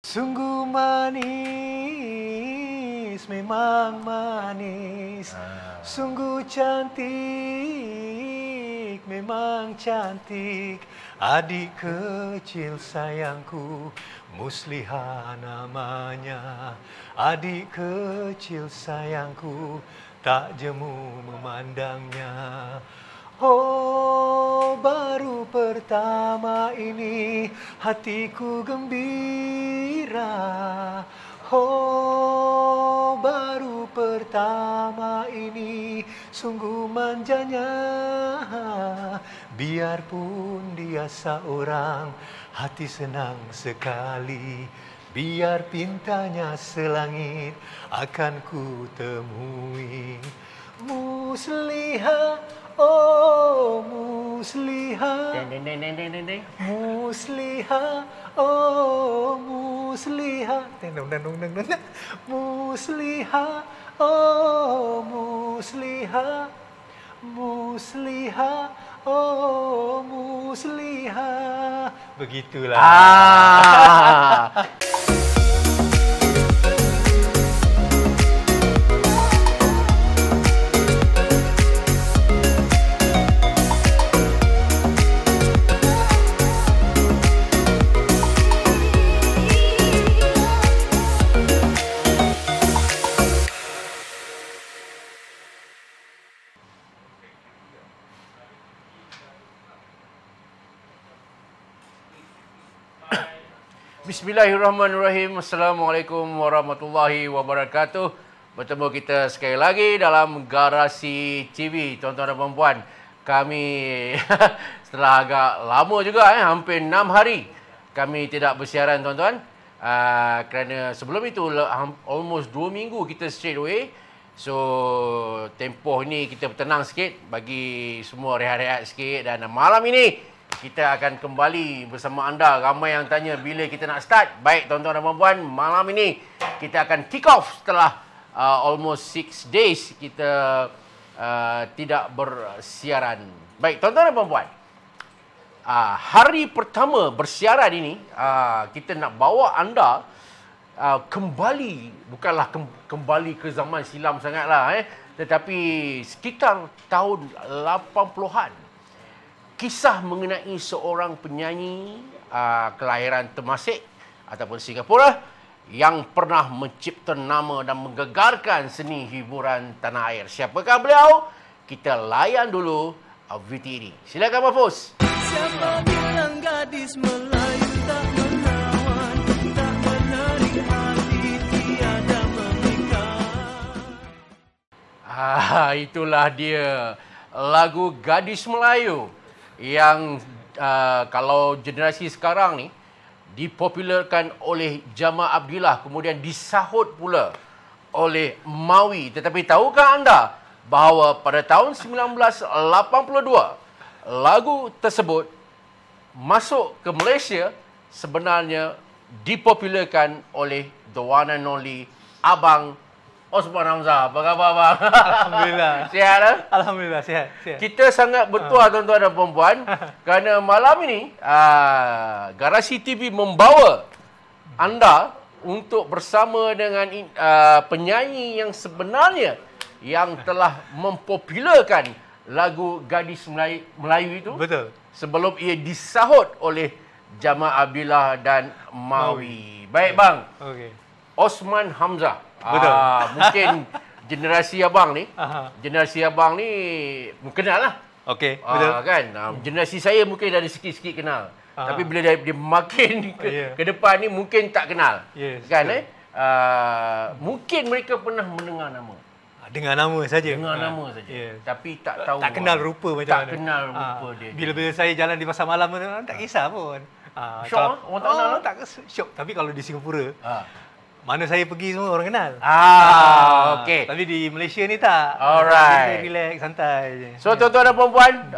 Sungguh manis, memang manis. Sungguh cantik, memang cantik. Adik kecil sayangku, Musliha namanya. Adik kecil sayangku, tak jemu memandangnya. Oh, baru pertama ini hatiku gembira. Oh, baru pertama ini sungguh manjanya. Biarpun dia seorang, hati senang sekali. Biar pintanya selangit, akan ku temui. Musliha, oh Musliha, Musliha, oh Musliha, Musliha, oh Musliha, Musliha, oh Musliha. Begitulah. Bismillahirrahmanirrahim. Assalamualaikum warahmatullahi wabarakatuh. Bertemu kita sekali lagi dalam Garasi TV, tuan-tuan dan puan-puan. Kami setelah agak lama juga, hampir 6 hari kami tidak bersiaran, tuan-tuan. Kerana sebelum itu almost 2 minggu kita straight away. So tempoh ni kita bertenang sikit, bagi semua rehat-rehat sikit. Dan malam ini kita akan kembali bersama anda. Ramai yang tanya bila kita nak start. Baik, tuan-tuan dan puan-puan, malam ini kita akan kick off setelah almost 6 days kita tidak bersiaran. Baik, tuan-tuan dan puan-puan, hari pertama bersiaran ini, kita nak bawa anda kembali, bukanlah kembali ke zaman silam sangatlah, tetapi sekitar tahun 80-an. Kisah mengenai seorang penyanyi kelahiran Temasek ataupun Singapura yang pernah mencipta nama dan menggegarkan seni hiburan tanah air. Siapakah beliau? Kita layan dulu VT ini. Silakan Mahfuz. Siapa bilang gadis Melayu tak menawan, tak menarik hati, tiada memikat. Itulah dia, lagu Gadis Melayu yang kalau generasi sekarang ni dipopularkan oleh Jamal Abdillah, kemudian disahut pula oleh Mawi. Tetapi tahukah anda bahawa pada tahun 1982 lagu tersebut masuk ke Malaysia sebenarnya dipopularkan oleh the one and only Abang Osman Hamzah. Apa khabar, Abang? Alhamdulillah. Sihat, tak? Alhamdulillah, sihat. Kita sangat bertuah, tuan-tuan dan puan-puan, kerana malam ini Garasi TV membawa anda untuk bersama dengan penyanyi yang sebenarnya yang telah mempopularkan lagu Gadis Melayu itu. Betul. Sebelum ia disahut oleh Jamal Abdillah dan Mawi. Baik, bang. Okey. Osman Hamzah. Betul. Mungkin generasi abang ni, kenal lah. Okey, betul. Kan? Generasi saya mungkin ada sikit-sikit kenal. Tapi bila dia makin ke depan ni mungkin tak kenal. Kan? Mungkin mereka pernah mendengar nama. Dengar nama saja. Dengar nama saja. Tapi tak tahu. Tak kenal rupa macam mana. Tak kenal rupa dia. Bila saya jalan di pasar malam, tak kisah pun. Syok, orang tak kenal. Tak syok. Tapi kalau di Singapura, mana saya pergi semua orang kenal. Okey. Tapi di Malaysia ni tak. Alright. Relax, santai. So, tuan-tuan dan puan-puan,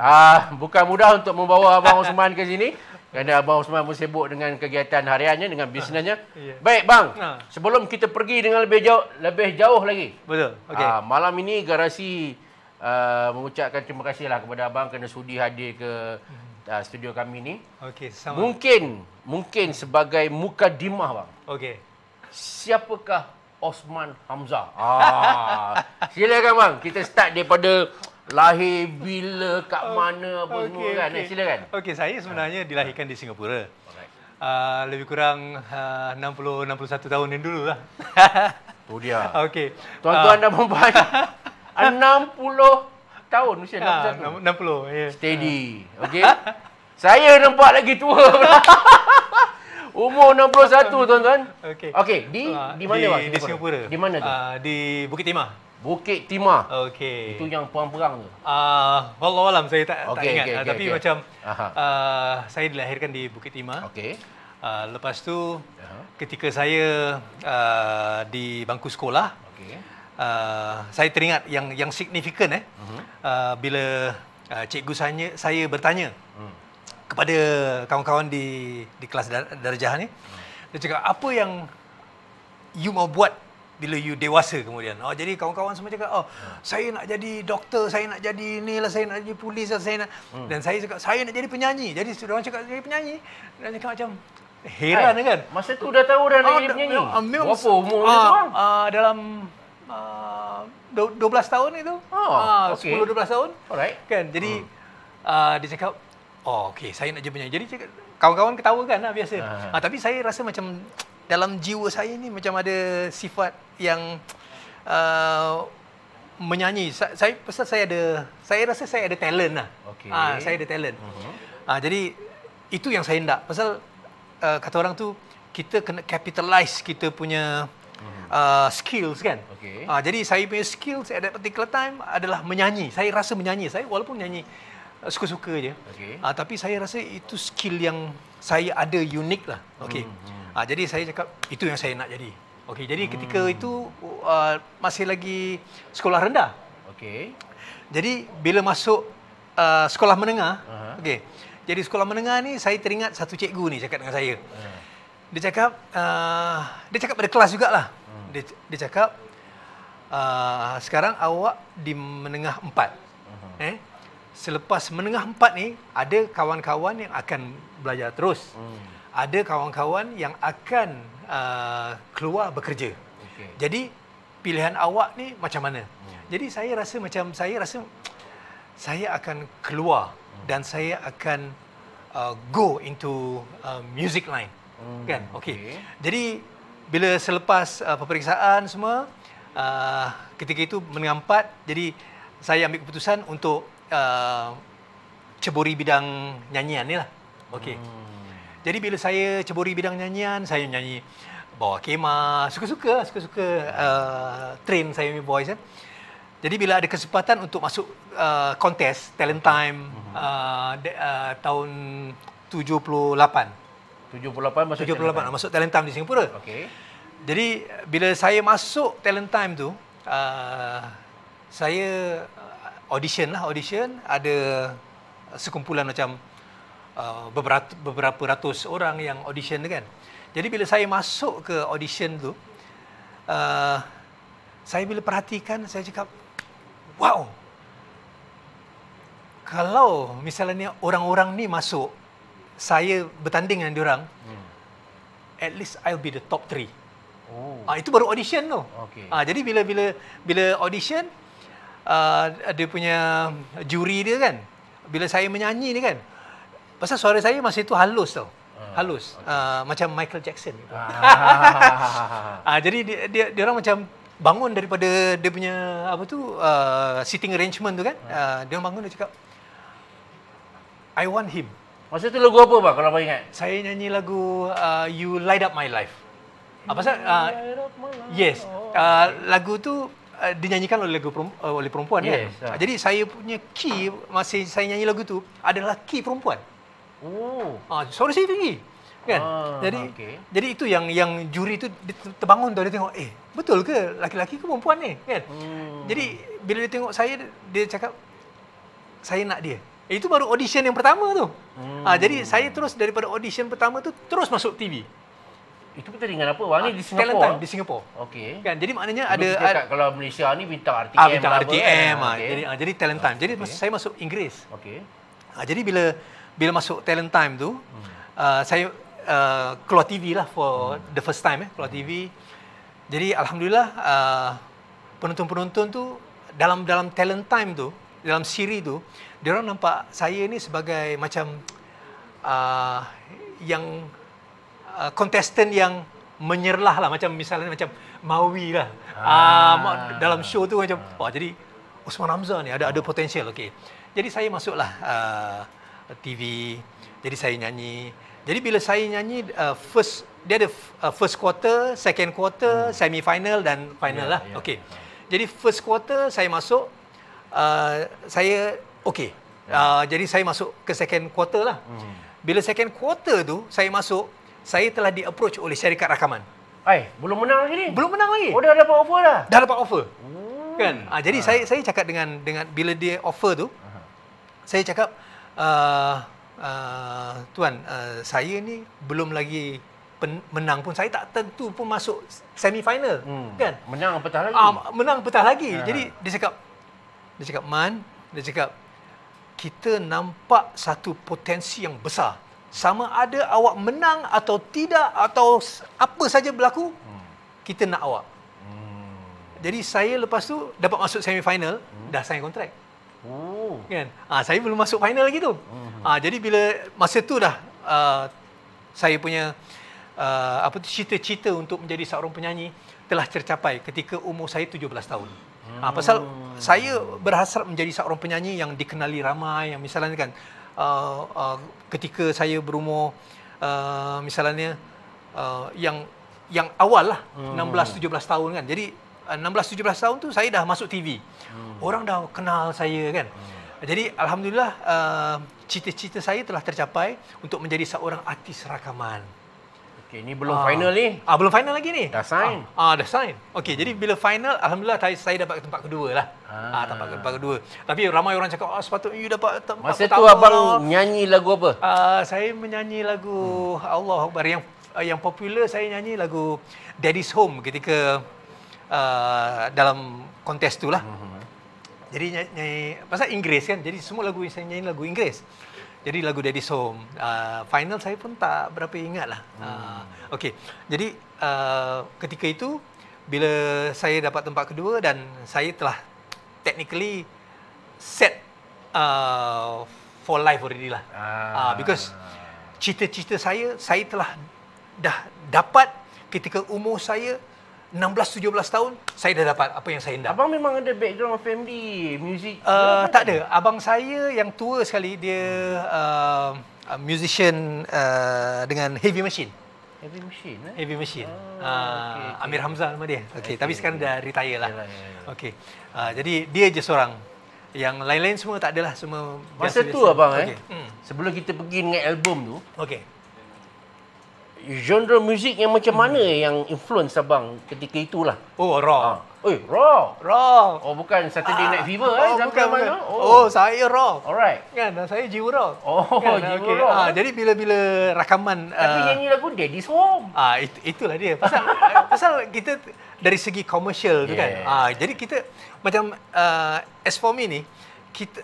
bukan mudah untuk membawa Abang Osman ke sini. Kerana Abang Osman pun sibuk dengan kegiatan hariannya, dengan bisnesnya. Baik, bang. Sebelum kita pergi dengan lebih jauh lagi. Betul. Okay. Malam ini Garasi mengucapkan terima kasihlah kepada abang kerana sudi hadir ke studio kami ni. Okey, sama. Mungkin sebagai mukadimah bang. Okey. Siapakah Osman Hamzah? Silakan bang, kita start daripada lahir bila, kat mana, apa semua kan. Silakan. Okey, saya sebenarnya dilahirkan di Singapura. Alright. Lebih kurang 60-61 tahun yang dulu lah. Tu dia. Okey. Tuan-tuan dan puan-puan, 60 tahun usia 61. 60, ya. Steady. Okey. Saya nampak lagi tua pula. Umur 61 tuan-tuan. Okey. Okey, di mana bang? Di Singapura. Di mana tu? Di Bukit Timah. Bukit Timah. Okey. Itu yang perang-perang tu. Wallahualam saya tak Okey, ingat. okey, Tapi okey. macam saya dilahirkan di Bukit Timah. Okey. Lepas tu ketika saya di bangku sekolah, Okey. saya teringat yang signifikan bila cikgu saya bertanya kepada kawan-kawan di kelas darjah ni, dia cakap apa yang you mau buat bila you dewasa kemudian. Jadi kawan-kawan semua cakap, saya nak jadi doktor, saya nak jadi inilah, saya nak jadi polis, saya nak dan saya cakap saya nak jadi penyanyi. Jadi orang cakap jadi penyanyi dan cakap macam heran kan. Masa tu dah tahu dah nak jadi penyanyi. Berapa umur dia tu bang? Dalam 12 tahun itu. Okey. 10-12 tahun. Alright. Kan. Jadi dia cakap, okey, saya nak jadi penyanyi. Jadi cakap, kawan-kawan ketawa kan lah biasa. Tapi saya rasa macam dalam jiwa saya ni macam ada sifat yang menyanyi. Pasal saya rasa saya ada talent lah. Okey. Saya ada talent. Jadi itu yang saya nak. Pasal kata orang tu kita kena capitalize kita punya skills kan. Okey. Jadi saya punya skills at that particular time adalah menyanyi. Saya rasa menyanyi. Saya walaupun nyanyi suka-suka je. Okey. Tapi saya rasa itu skill yang saya ada unik lah. Okey. Jadi saya cakap itu yang saya nak jadi. Okey. Jadi ketika itu masih lagi sekolah rendah. Okey. Jadi bila masuk sekolah menengah, okey. Jadi sekolah menengah ni saya teringat satu cikgu ni cakap dengan saya. Dia cakap pada kelas jugalah. Dia cakap sekarang awak di menengah 4. Selepas menengah 4 ni ada kawan-kawan yang akan belajar terus. Ada kawan-kawan yang akan keluar bekerja. Okey. Jadi pilihan awak ni macam mana? Jadi saya rasa saya akan keluar dan saya akan go into music line. Kan? Okey. Jadi bila selepas peperiksaan semua ketika itu menengah 4, jadi saya ambil keputusan untuk ceburi bidang nyanyian ni lah. Okey. Jadi bila saya ceburi bidang nyanyian, saya nyanyi bawa kemah, suka-suka train saya punya voice kan. Jadi bila ada kesempatan untuk masuk kontes Talent Time tahun 78 masuk Talent Time di Singapura. Okey. Jadi bila saya masuk Talent Time tu, saya audition ada sekumpulan macam beberapa ratus orang yang audition tu kan. Jadi bila saya masuk ke audition tu, saya bila perhatikan, saya cakap, wow, kalau misalnya orang-orang ni masuk, saya bertanding dengan diorang, at least I'll be the top 3. Itu baru audition tu. Okey. Jadi bila audition, dia punya juri dia kan, bila saya menyanyi ni kan, pasal suara saya masa itu halus tau. Halus. Macam Michael Jackson gitu. Jadi dia orang macam bangun daripada dia punya sitting arrangement tu kan. Dia bangun, dia cakap, I want him. Masa tu lagu apa bang kalau abang ingat? Saya nyanyi lagu You Light Up My Life. Pasal yes, lagu tu dinyanyikan oleh perempuan Yes, kan. Jadi saya punya key masa saya nyanyi lagu tu adalah key perempuan. Suara saya tinggi kan. Jadi itu yang juri tu terbangun tu, dia tengok, betul ke laki-laki ke perempuan ni kan. Jadi bila dia tengok saya, dia cakap saya nak dia. Itu baru audition yang pertama tu. Jadi saya terus daripada audition pertama tu terus masuk TV. Itu pertandingan apa bang? Ni di Talent Singapura? Time di Singapura. Okey. Kan, jadi maknanya Dulu kita kat, kalau Malaysia ni bintang RTM. bintang lah RTM. apa, kan? Jadi Talent Time. Jadi saya masuk Inggeris. Okey. Jadi bila masuk talent time tu, saya keluar TV lah for the first time keluar TV. Jadi alhamdulillah penonton-penonton tu dalam talent time tu, dalam siri tu, dia orang nampak saya ni sebagai macam yang contestant yang menyerlah lah, macam misalnya macam Maui lah. Dalam show tu macam jadi Osman Hamzah ni ada potensial. Okey. Jadi saya masuklah TV. Jadi saya nyanyi. Jadi bila saya nyanyi dia ada first quarter, second quarter, semi final dan final lah. Okey. Jadi first quarter saya masuk, saya okey. Jadi saya masuk ke second quarter lah. Bila second quarter tu saya masuk, saya telah di-approach oleh syarikat rakaman. Belum menang lagi ni? Belum menang lagi. Dah dapat offer dah? Dah dapat offer. Kan? Jadi saya cakap dengan bila dia offer tu, saya cakap, Tuan, saya ni belum lagi menang pun, saya tak tentu pun masuk semi final. Kan? Menang apatah lagi? Menang apatah lagi. Jadi dia cakap, Man, dia cakap, kita nampak satu potensi yang besar. Sama ada awak menang atau tidak, atau apa saja berlaku, kita nak awak. Jadi saya lepas tu dapat masuk semi final, dah sign kontrak. Kan? Saya belum masuk final lagi tu. Jadi bila masa tu dah saya punya cita-cita untuk menjadi seorang penyanyi telah tercapai ketika umur saya 17 tahun. Pasal saya berhasrat menjadi seorang penyanyi yang dikenali ramai, yang misalnya kan ketika saya berumur misalnya yang awal lah 16-17 tahun kan. Jadi 16-17 tahun tu saya dah masuk TV. Orang dah kenal saya kan. Jadi alhamdulillah cita-cita saya telah tercapai untuk menjadi seorang artis rakaman. Okey, ni belum final ni. Belum final lagi ni. Dah sign. Dah sign. Okey, jadi bila final alhamdulillah saya dapat tempat kedua lah. Tempat kedua. Tapi ramai orang cakap sepatutnya you dapat tempat Masa pertama. tu abang nyanyi lagu apa? Saya menyanyi lagu Allah Akbar, yang popular. Saya nyanyi lagu Daddy's Home ketika dalam kontes tu lah. Jadi nyanyi pasal Inggeris kan. Jadi semua lagu yang saya nyanyi lagu Inggeris. Jadi lagu Daddy's Home. Final saya pun tak berapa ingat lah. Okey. Jadi ketika itu bila saya dapat tempat kedua dan saya telah technically set for life already lah. Because cita-cita saya telah dah dapat ketika umur saya 16-17 tahun, saya dah dapat apa yang saya hendak. Abang memang ada background family music? Tak ada. Abang saya yang tua sekali, dia musician dengan Heavy Machine. Heavy Machine? Heavy Machine. Okay. Amir Hamzah nama dia. Tapi sekarang dah retire lah. Yalah. Okey. Jadi dia je seorang. Yang lain-lain semua tak adalah, semua masa biasa-biasa. tu abang sebelum kita pergi dengan album tu, okey. genre muzik yang macam mana yang influence abang ketika itulah? Rock. Rock. Rock. Bukan Saturday Night Fever Bukan. mana? Saya rock. Alright. Kan, saya jiwa rock. Jiwa rock. Jadi bila rakaman tapi nyanyi lagu Daddy's Home. Itulah dia. Pasal kita dari segi komersial tu kan. Jadi kita macam as for me ni,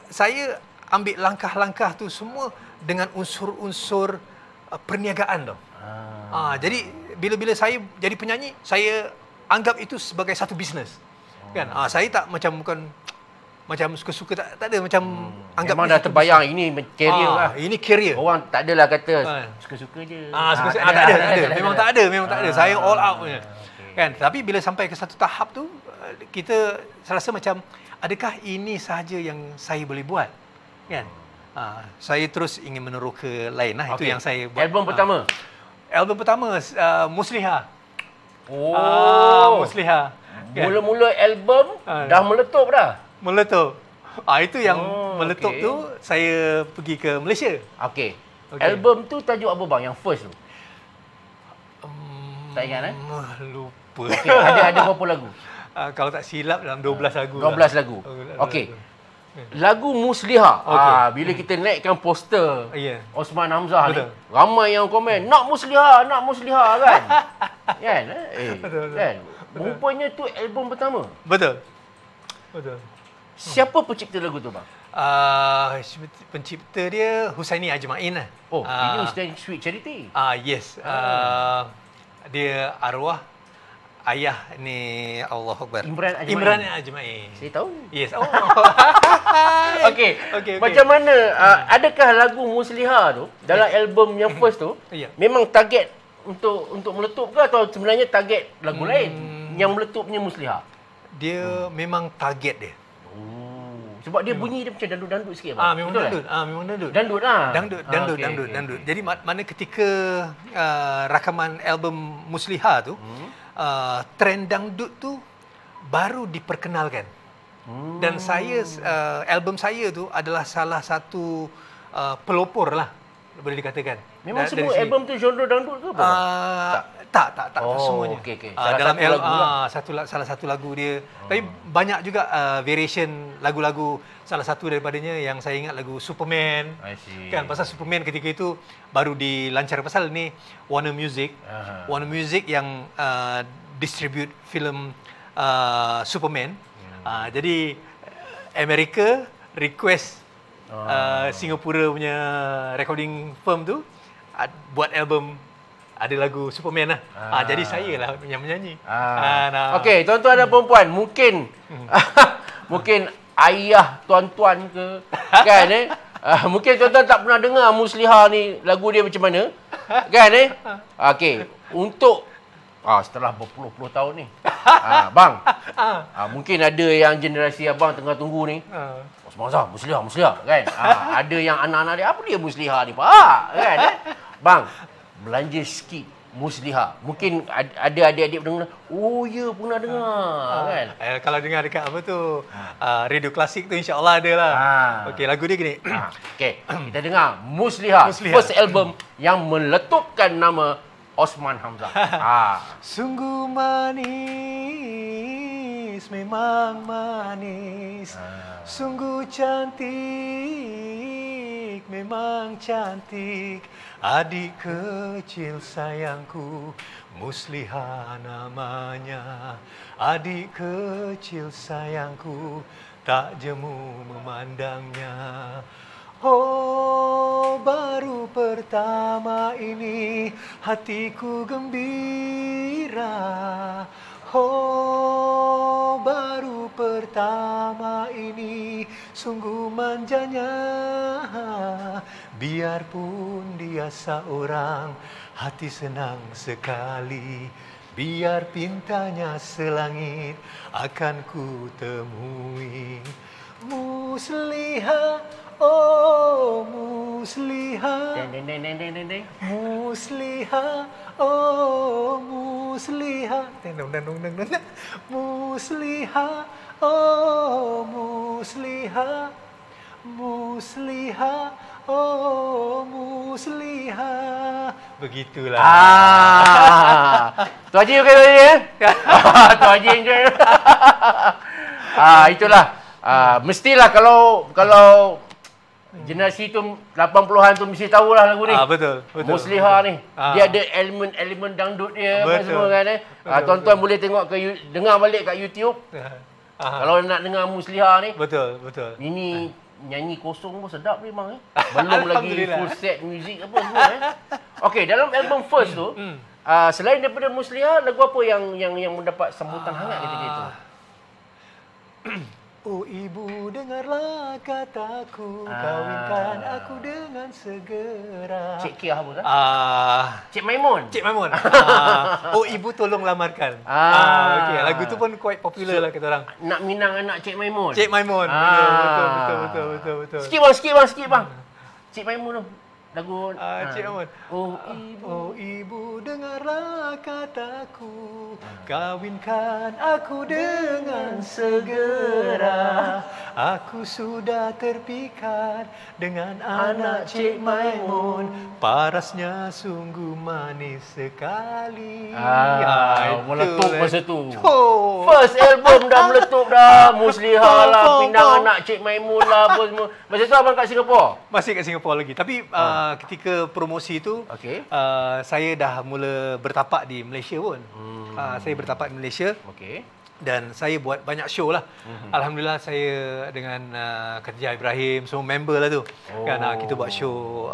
saya ambil langkah-langkah tu semua dengan unsur-unsur perniagaan tau. Jadi bila saya jadi penyanyi, saya anggap itu sebagai satu bisnes. Kan? Saya tak bukan macam suka-suka, tak ada macam anggap memang dah terbayang ini career lah. Ini career. Orang tak adalah kata suka-suka je. Tak ada. Memang tak ada. Saya all out punya. Kan? Tapi bila sampai ke satu tahap tu, kita rasa macam adakah ini sahaja yang saya boleh buat? Kan? Saya terus ingin meneroka lain lah. Itu yang saya buat. Album pertama Musliha. Musliha. Kan? Mula-mula album dah meletup dah. Meletup. Itu yang meletup tu saya pergi ke Malaysia. Okey. Album tu tajuk apa bang? Yang first tu? Tak ingat Lupa. Okay, ada berapa lagu? Kalau tak silap dalam 12 lagu. 12 lagu. Okey. Lagu Musliha. Bila kita naikkan poster Osman Hamzah ni, ramai yang komen, nak Musliha kan? Kan? Kan? Rupanya tu album pertama. Betul. Siapa pencipta lagu tu bang? Pencipta dia Husaini Ajmain lah. Oh, ini Ustaz Sweet Charity. Yes. Dia arwah ayah ni, Allah Akbar. Imran Ajmain. Saya tahu. Yes. Oh. Okey. Macam mana adakah lagu Musliha tu dalam album yang first tu memang target untuk meletup ke, atau sebenarnya target lagu lain yang meletupnya Musliha? Dia memang target dia. Sebab dia bunyi dia macam dandut-dandut sikit, bang. Memang betul dandut. Memang dandut. Dandut lah. Dandut. Jadi mana ketika rakaman album Musliha tu, trend dangdut tu baru diperkenalkan. Dan saya album saya tu adalah salah satu pelopor lah, boleh dikatakan. Memang semua album tu genre dangdut ke apa? Tak semuanya. Okey. Dalam salah satu lagu dia. Tapi banyak juga variation lagu-lagu. Salah satu daripadanya yang saya ingat lagu Superman. Kan pasal Superman ketika itu baru dilancar, pasal ni Warner Music. Warner Music yang distribute filem Superman. Jadi Amerika request Singapura punya recording firm tu buat album ada lagu Superman lah. Jadi saya lah yang menyanyi. Okey, tuan-tuan dan puan-puan, mungkin mungkin ayah tuan-tuan ke kan mungkin tuan-tuan tak pernah dengar Musliha ni, lagu dia macam mana kan okey, untuk setelah berpuluh-puluh tahun ni bang, mungkin ada yang generasi abang tengah tunggu ni, Musliha kan. Ada yang anak-anak dia, apa dia Musliha ni pak kan bang, belanja sikit Musliha. Mungkin ada adik-adik pendengar, oh ya, pernah dengar kan. Kalau dengar dekat apa tu, radio klasik tu insya-Allah ada lah. Okey, lagu dia gini. Okey, kita dengar Musliha, first album yang meletupkan nama Osman Hamzah. Sungguh manis, memang manis. Sungguh cantik, memang cantik. Adik kecil sayangku, Musliha namanya. Adik kecil sayangku, tak jemu memandangnya. Oh, baru pertama ini hatiku gembira. Oh, baru pertama ini sungguh manjanya. Biarpun dia seorang, hati senang sekali. Biar pintanya selangit, akan ku temui. Musliha, oh Musliha, Musliha, oh Musliha, Musliha, oh Musliha, Musliha, oh Musliha. Begitulah. Tu Haji okey tadi Tu Haji enjoy. Itulah. Mestilah kalau generasi tu 80-an tu mesti tahulah lagu ni. Betul. Musliha ni. Dia ada elemen dangdut dia apa semua kan tuan-tuan boleh tengok dengar balik kat YouTube. Kalau nak dengar Musliha ni. Betul. Ini nyanyi kosong pun sedap memang Belum lagi full set music apa semua Okey, dalam album first tu selain daripada Musliha, lagu apa yang mendapat sambutan hangat ketika itu? Oh ibu, dengarlah kataku, kawinkan aku dengan segera. Cik Kia apa tak? Cik Maimun. Oh ibu, tolong lamarkan. Okey, lagu tu pun quite popular lah kata orang. Nak minang anak Cik Maimun. Betul. Sikit bang. Cik Maimun tu. Lagu Cik Maimun. Oh ibu, dengarlah kataku, kawinkan aku dengan segera. Aku sudah terpikat dengan anak Cik Maimun, parasnya sungguh manis sekali. Meletup masa tu. First album dah meletup dah. Musliha lah, pindah anak Cik Maimun lah apa semua. Masa tu abang kat Singapura? Masih kat Singapura lagi. Tapi ketika promosi tu, saya dah mula bertapak di Malaysia pun. Saya bertapak di Malaysia. Dan saya buat banyak show lah. Alhamdulillah saya dengan Khadijah Ibrahim, semua member lah tu. Kan kita buat show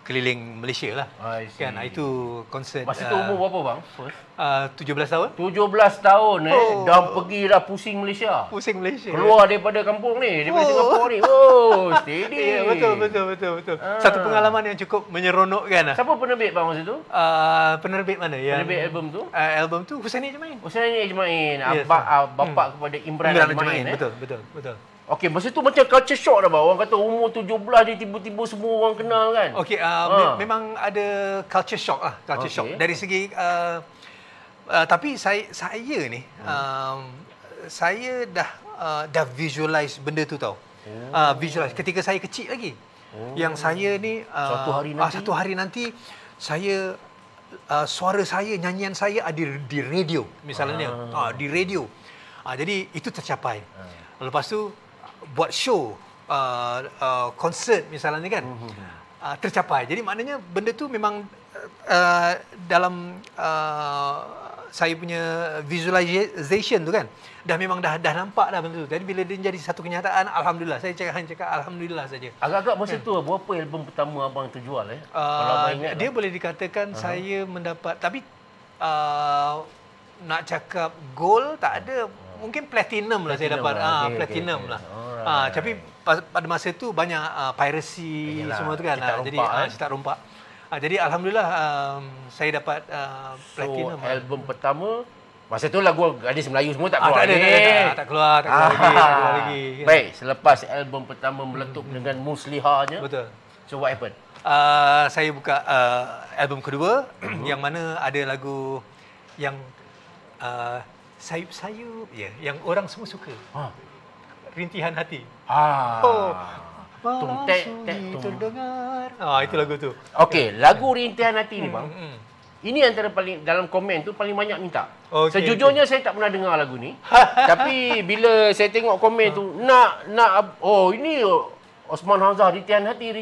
keliling Malaysia lah. I see. Kan itu konsert. Masa tu umur berapa bang? First? 17 tahun. 17 tahun dah pergi dah pusing Malaysia. Pusing Malaysia. Keluar daripada kampung ni, daripada Singapura ni. Oh, steady. Ya, betul. Satu pengalaman yang cukup menyeronokkan lah. Siapa penerbit bang masa tu? Penerbit mana yang Penerbit album tu? album tu Husaini Ajmain. Husaini Ajmain. Yes, Bapa kepada Imran Ajmain. Betul. Okey, masa tu macam culture shock dah bang. Orang kata umur 17 dia tiba-tiba semua orang kenal kan. Okey, memang ada culture shock lah, shock. Dari segi tapi saya ni saya dah visualize benda tu tau. Visualize ketika saya kecil lagi. Yang saya ni satu hari nanti saya suara saya, nyanyian saya ada di radio misalnya. Di radio. Jadi itu tercapai. Lepas tu buat show konsert misalnya kan. Tercapai. Jadi maknanya benda tu memang dalam saya punya visualization tu kan dah memang dah nampak dah benda tu. Jadi bila dia jadi satu kenyataan, alhamdulillah. Saya hanya cakap alhamdulillah saja. Agak-agak masa tu berapa album pertama abang terjual Kalau abang ingat dia boleh dikatakan saya mendapat, tapi nak cakap gold tak ada, mungkin platinum lah saya dapat. Platinum lah. Tapi pada masa tu banyak piracy semua tu kan. Jadi cetak rompak. Jadi alhamdulillah saya dapat platinum. So album pertama masa tu lagu Gadis Melayu semua tak keluar lagi. Tak keluar lagi. Baik, selepas album pertama meletup dengan Muslihahnya. Betul. So what happened? Saya buka album kedua yang mana ada lagu yang sayup-sayup yang orang semua suka. Rintihan Hati. Tung tek terdengar. Itu lagu tu. Okey, lagu Rintihan Hati ni bang. Ini antara paling dalam komen tu paling banyak minta. Sejujurnya saya tak pernah dengar lagu ni. Tapi bila saya tengok komen tu ini Osman Hamzah Rintihan Hati.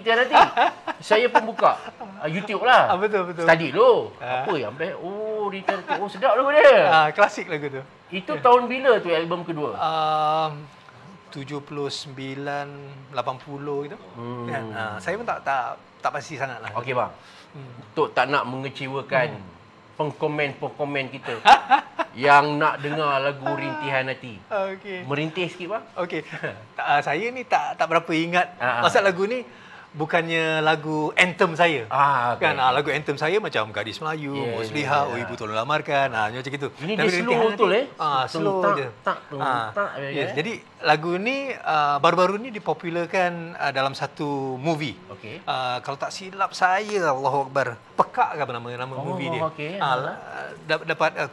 Saya pun buka YouTube lah. Betul. Study dulu. Apa yang best? Rintihan Hati. Sedap lagu dia. Klasik lagu tu. Itu tahun bila tu album kedua? 79, 80 gitu. Saya pun tak pasti sangat lah. Okey bang. Untuk tak nak mengecewakan pengkomen kita yang nak dengar lagu Rintihan Hati. Merintih sikit bang. Saya ni tak berapa ingat pasal lagu ni. Bukannya lagu anthem saya. Lagu anthem saya macam Gadis Melayu, Muslihah, Ibu Tolong Lamarkan, macam itu. Ini dia slow betul slow je. Jadi lagu ni baru-baru ni dipopularkan dalam satu movie. Kalau tak silap saya, Allahu Akbar, Pekak ke apa nama movie dia. Dapat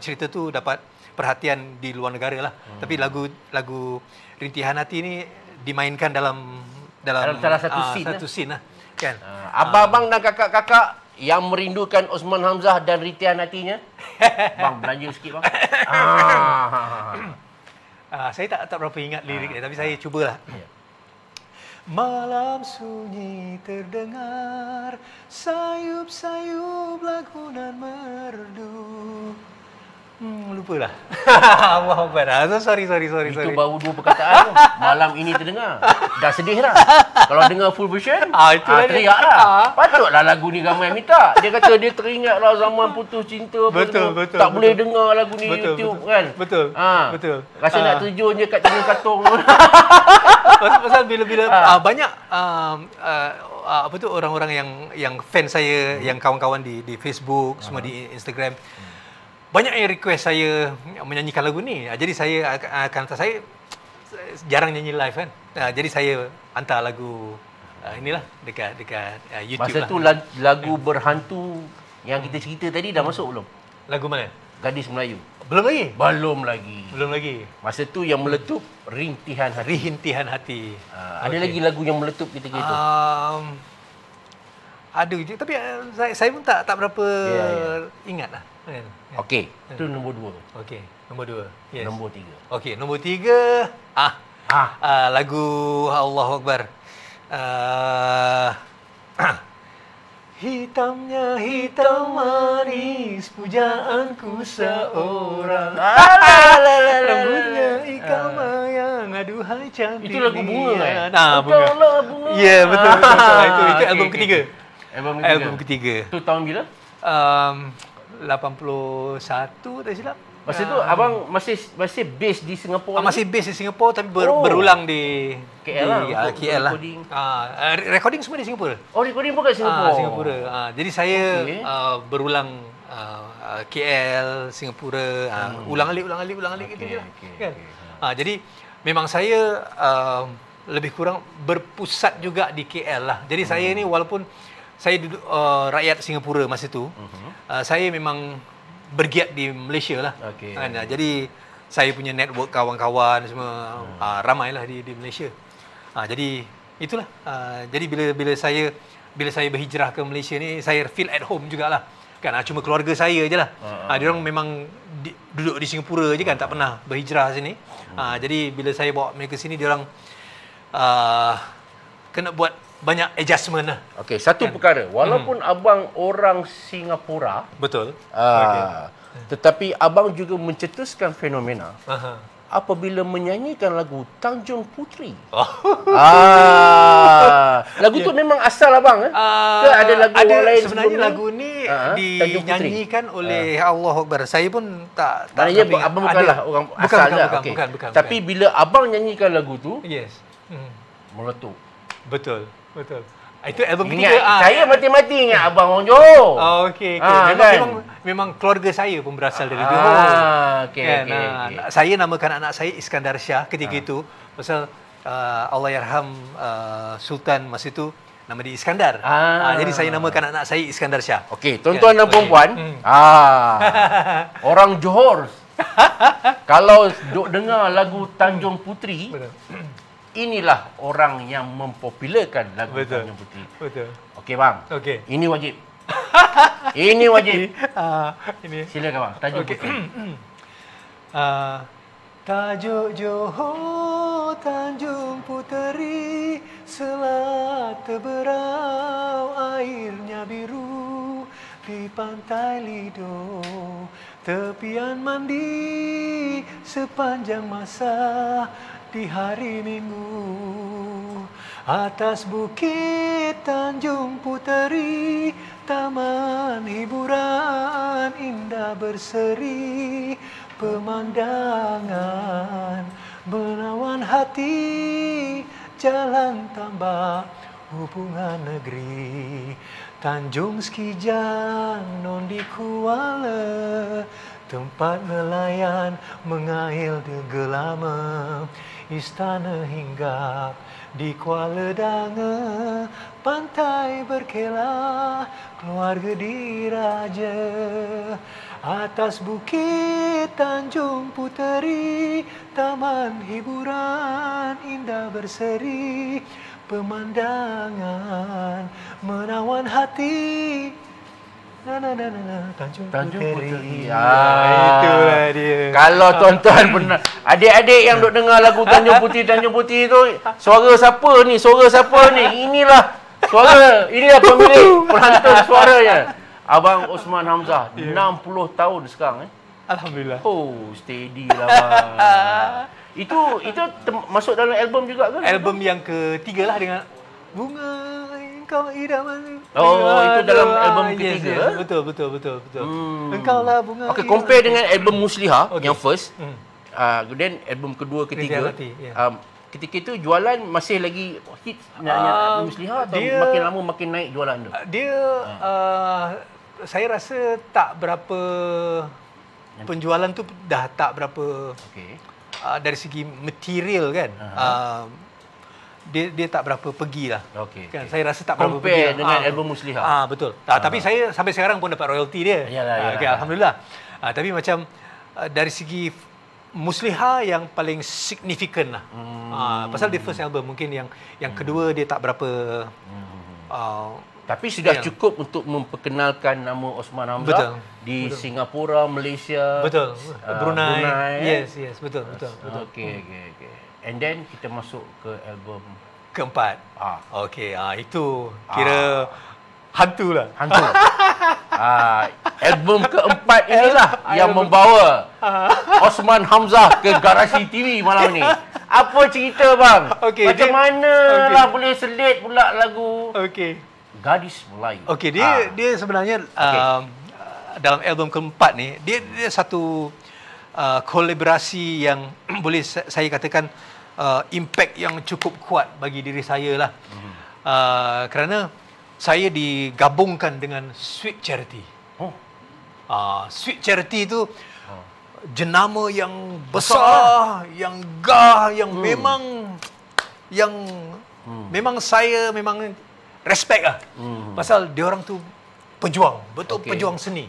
cerita tu dapat perhatian di luar negara lah. Tapi lagu Rintihan Hati ni dimainkan dalam salah satu scene lah kan. Abang-abang dan kakak-kakak yang merindukan Osman Hamzah dan Rintihan Hatinya, bang belanja sikit bang. Saya tak berapa ingat lirik dia, tapi saya cubalah. Malam sunyi terdengar sayup-sayup lagunan merdu. Lupalah. Allahu Akbar. Sorry. Itu baru dua perkataan tu. Malam ini terdengar. Dah sedih dah. Kalau dengar full version, teriak lah. Patutlah lagu ni ramai yang minta. Dia kata dia teringat lah zaman putus cinta. Betul. Tak boleh dengar lagu ni YouTube kan. Betul. Rasa nak terjun je kat tengah katong. Pasal bila banyak orang-orang yang fan saya, yang kawan-kawan di Facebook, semua di Instagram. Banyak yang request saya menyanyikan lagu ni. Jadi saya saya jarang nyanyi live kan. Jadi saya hantar lagu inilah dekat YouTube. Masa tu lagu berhantu yang kita cerita tadi dah masuk belum? Lagu mana? Gadis Melayu. Belum lagi. Masa tu yang meletup Rintihan Hati. Ada lagi lagu yang meletup ketika itu? Ada je, tapi saya pun tak berapa ingat lah. Okey, itu nombor 2. Okey, nombor 2. Yes. Nombor 3. Okey, nombor 3. Lagu Allahu Akbar. Hitamnya hitam manis, pujaanku seorang. Rambutnya ikan mayang, aduhai cantik. Itu lagu bunga kan? Nah, bunga. Bunga. Ya, betul. Itu album Okey, ketiga. okey. Album ketiga. Itu tahun bila? 81 tak silap. Masa tu abang masih base di Singapura. Masih base di Singapura tapi Oh. berulang di KL lah, untuk KL lah. recording. Recording semua di Singapura. Oh, recording pun kat Singapura. Singapura. Jadi saya Okey. berulang KL, Singapura, ulang alik gitu je lah. okey, Kan? okey. Jadi memang saya lebih kurang berpusat juga di KL lah. Jadi saya ni walaupun saya duduk rakyat Singapura masa tu, saya memang bergiat di Malaysia lah. Okey. Kan? Jadi saya punya network kawan-kawan semua ramailah di Malaysia. Jadi itulah. Jadi bila saya berhijrah ke Malaysia ni, saya feel at home jugalah. Kan cuma keluarga saya je lah. Dia orang memang duduk di Singapura je kan, tak pernah berhijrah sini. Jadi bila saya bawa mereka sini, dia orang kena buat banyak adjustment lah. Okey, satu perkara. Walaupun abang orang Singapura, Betul. tetapi abang juga mencetuskan fenomena Aha. apabila menyanyikan lagu Tanjung Puteri. Oh. Lagu tu memang asal abang ke ada lagu orang lain sebenarnya sebelum lagu ni Tanjung Puteri. dinyanyikan oleh Allah Akbar. Saya pun tak Maknanya ingat. abang bukanlah orang Bukan, asal bukan, lah. bukan, Okey. bukan. Tapi bila abang nyanyikan lagu tu, Yes. meletup. Betul. Itu album Ingat, ketiga. saya mati-mati ingat abang orang Johor. Oh, okey. Memang keluarga saya pun berasal dari Johor. Okey, Kan, okey. saya namakan anak saya Iskandar Shah ketika itu pasal Allahyarham Sultan masa itu nama dia Iskandar. Jadi saya namakan anak saya Iskandar Shah. Okey, tuan-tuan dan perempuan, orang Johor kalau duk dengar lagu Tanjung Puteri, Betul. inilah orang yang mempopularkan lagu Betul. Tanjung Puteri. Betul. Okey bang. Okey. Ini wajib. Ini wajib. Ini. Silakan bang, Tanjung Puteri. Tajuk Johor, Tanjung Puteri, selat teberau, airnya biru, di pantai Lido, tepian mandi, sepanjang masa, di hari Minggu. Atas bukit Tanjung Puteri, taman hiburan indah berseri, pemandangan menawan hati, jalan tambah hubungan negeri. Tanjung Sekijang non di Kuala, tempat nelayan mengail gelama, istana hinggap di Kuala Danga, pantai berkelah, keluarga diraja. Atas bukit Tanjung Puteri, taman hiburan indah berseri, pemandangan menawan hati. Tanjung Puteri. Itulah dia. Kalau tuan-tuan pernah, adik-adik yang duk dengar lagu Tanjung Puteri tu, suara siapa ni? Inilah suara, inilah pemilik penantun suaranya. Abang Osman Hamzah, 60 tahun sekarang Alhamdulillah. Oh, steady lah bang. Itu masuk dalam album juga ke? Album yang ketiga lah dengan Bunga Engkau Idaman. Oh, itu dalam album ketiga. Yes. Betul. Engkau lah bunga. Okay, compare dengan album Musliha Okay. yang first. Kemudian album kedua, ketiga. Reality, Ketika itu jualan masih lagi hit nyanyi Musliha atau makin lama makin naik jualan tu? Dia saya rasa tak berapa penjualan tu dah tak berapa dari segi material kan. Dia tak berapa pergilah. Kan saya rasa tak berapa pergi. Compare dengan album Musliha. Betul. Tapi saya sampai sekarang pun dapat royalty dia. Yalah. Okay, alhamdulillah. Tapi macam dari segi Musliha yang paling signifikan lah. Pasal dia first album, mungkin yang kedua dia tak berapa. Tapi sudah cukup untuk memperkenalkan nama Osman Hamzah di Singapura, Malaysia, Brunei. Yes, betul. Okey. And then kita masuk ke album keempat. Okey, itu kira Hantu lah. Hantu. Album keempat inilah yang membawa Osman Hamzah ke Garasi TV malam ni. Apa cerita bang? Okey, Macam dia- mana okey. lah boleh selit pula lagu Okey. Gadis Melayu? Okey, dia sebenarnya dalam album keempat ni dia satu kolaborasi yang boleh saya katakan impact yang cukup kuat bagi diri saya lah. Kerana saya digabungkan dengan Sweet Charity. Sweet Charity tu jenama yang besar, yang gah, yang memang saya memang respect lah. Pasal diorang tu pejuang, betul pejuang seni.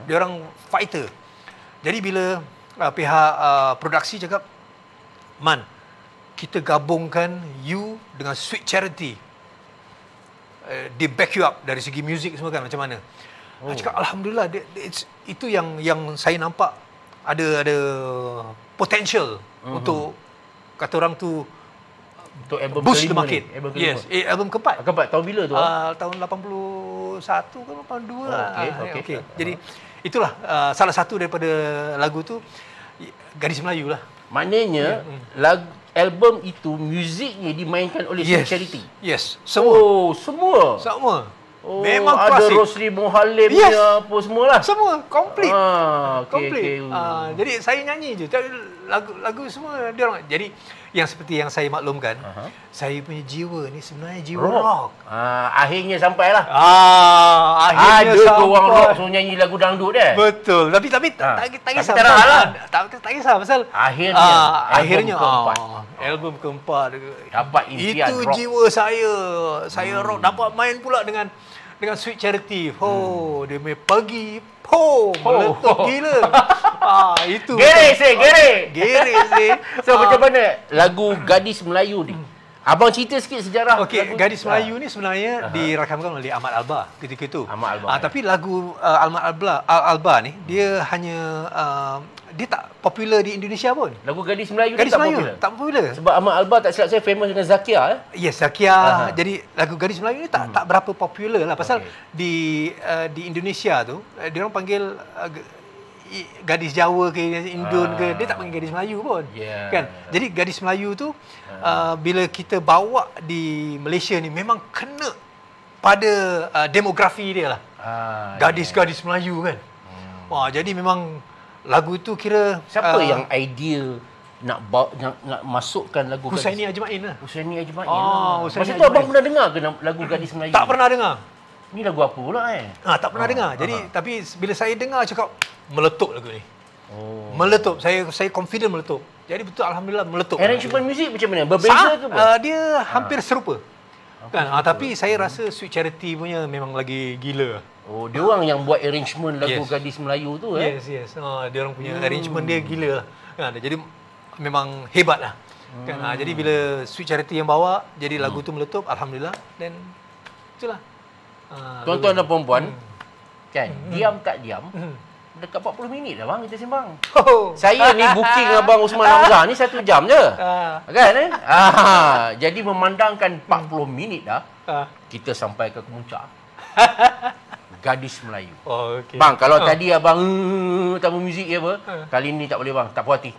Diorang fighter. Jadi bila pihak produksi cakap, Man, kita gabungkan you dengan Sweet Charity. Dia back you up dari segi muzik semua kan, macam mana? Cakap alhamdulillah, itu yang saya nampak ada potential untuk kata orang tu Untuk album boost the kelima market. ni, album kelima. Yes, album keempat. Keempat tahun bila tu? Tahun 81 ke 82 lah. Okey. Jadi itulah salah satu daripada lagu tu, Gadis Melayu lah. Maknanya album itu muziknya dimainkan oleh Sweet Charity. Yes, semua. Oh, semua. Oh, Memang ada klasik. Rosli Mohalim Yes. punya apa semualah. Semua komplit. Okey. Jadi saya nyanyi je. Tapi lagu semua dia orang. Jadi yang seperti yang saya maklumkan, saya punya jiwa ni sebenarnya jiwa rock. Akhirnya sampailah. Akhirnya Ada ke orang rock suruh nyanyi lagu dangdut dia. Betul. Tapi tak kisah. tak nak lah. Tak kisah pasal Akhirnya, album keempat. Album keempat Dapat impian itu rock. jiwa saya. Saya rock dapat main pula dengan Sweet Charity. Dia main pagi. Meletup gila. Itu. Gere. So macam mana lagu Gadis Melayu ni? Abang cerita sikit sejarah. Okey, Gadis Melayu ni sebenarnya dirakamkan oleh Ahmad Albar ketika itu. Ahmad Albar. Tapi lagu Ahmad Albar ni dia hanya dia tak popular di Indonesia pun. Lagu Gadis Melayu ni Gadis tak Melayu popular. tak popular. Sebab Ahmad Albar tak silap saya famous dengan Zakia. Yes, Zakia. Jadi lagu Gadis Melayu ni tak berapa popular lah pasal di Indonesia tu dia orang panggil gadis Jawa ke Indon ke, dia tak panggil gadis Melayu pun. Kan? Jadi gadis Melayu tu bila kita bawa di Malaysia ni memang kena pada demografi dia lah. Gadis-gadis Melayu kan. Jadi memang lagu tu kira Siapa yang idea nak masukkan lagu Husaini Gadis? Ajmain lah. Husaini Ajmain. Husaini Masa tu abang Ajmain. pernah dengar ke lagu Gadis Melayu? Tak pernah dengar. Ni lagu apa pula Tak pernah dengar. Jadi tapi bila saya dengar cakap meletup lagu ni. Oh. Meletup. Saya confident meletup. Jadi betul alhamdulillah meletup. Arrangement muzik macam mana? Berbeza ke apa? Dia hampir serupa. Kan? Tapi saya rasa Sweet Charity punya memang lagi gila. Oh, dia orang yang buat arrangement lagu Yes. Gadis Melayu tu Yes. Dia orang punya arrangement dia gila lah. Kan? Jadi memang hebat lah. Kan? Jadi bila Sweet Charity yang bawa, jadi lagu tu meletup alhamdulillah, dan itulah. Tuan-tuan dan puan-puan, kan, diam tak diam, dekat 40 minit dah bang kita sembang. Saya ni booking abang Osman Hamzah ni 1 jam je. Kan jadi memandangkan 40 minit dah, kita sampai ke kemuncak. Gadis Melayu. Okey. Bang, kalau tadi abang tamu muzik je apa, kali ni tak boleh bang, tak puas hati.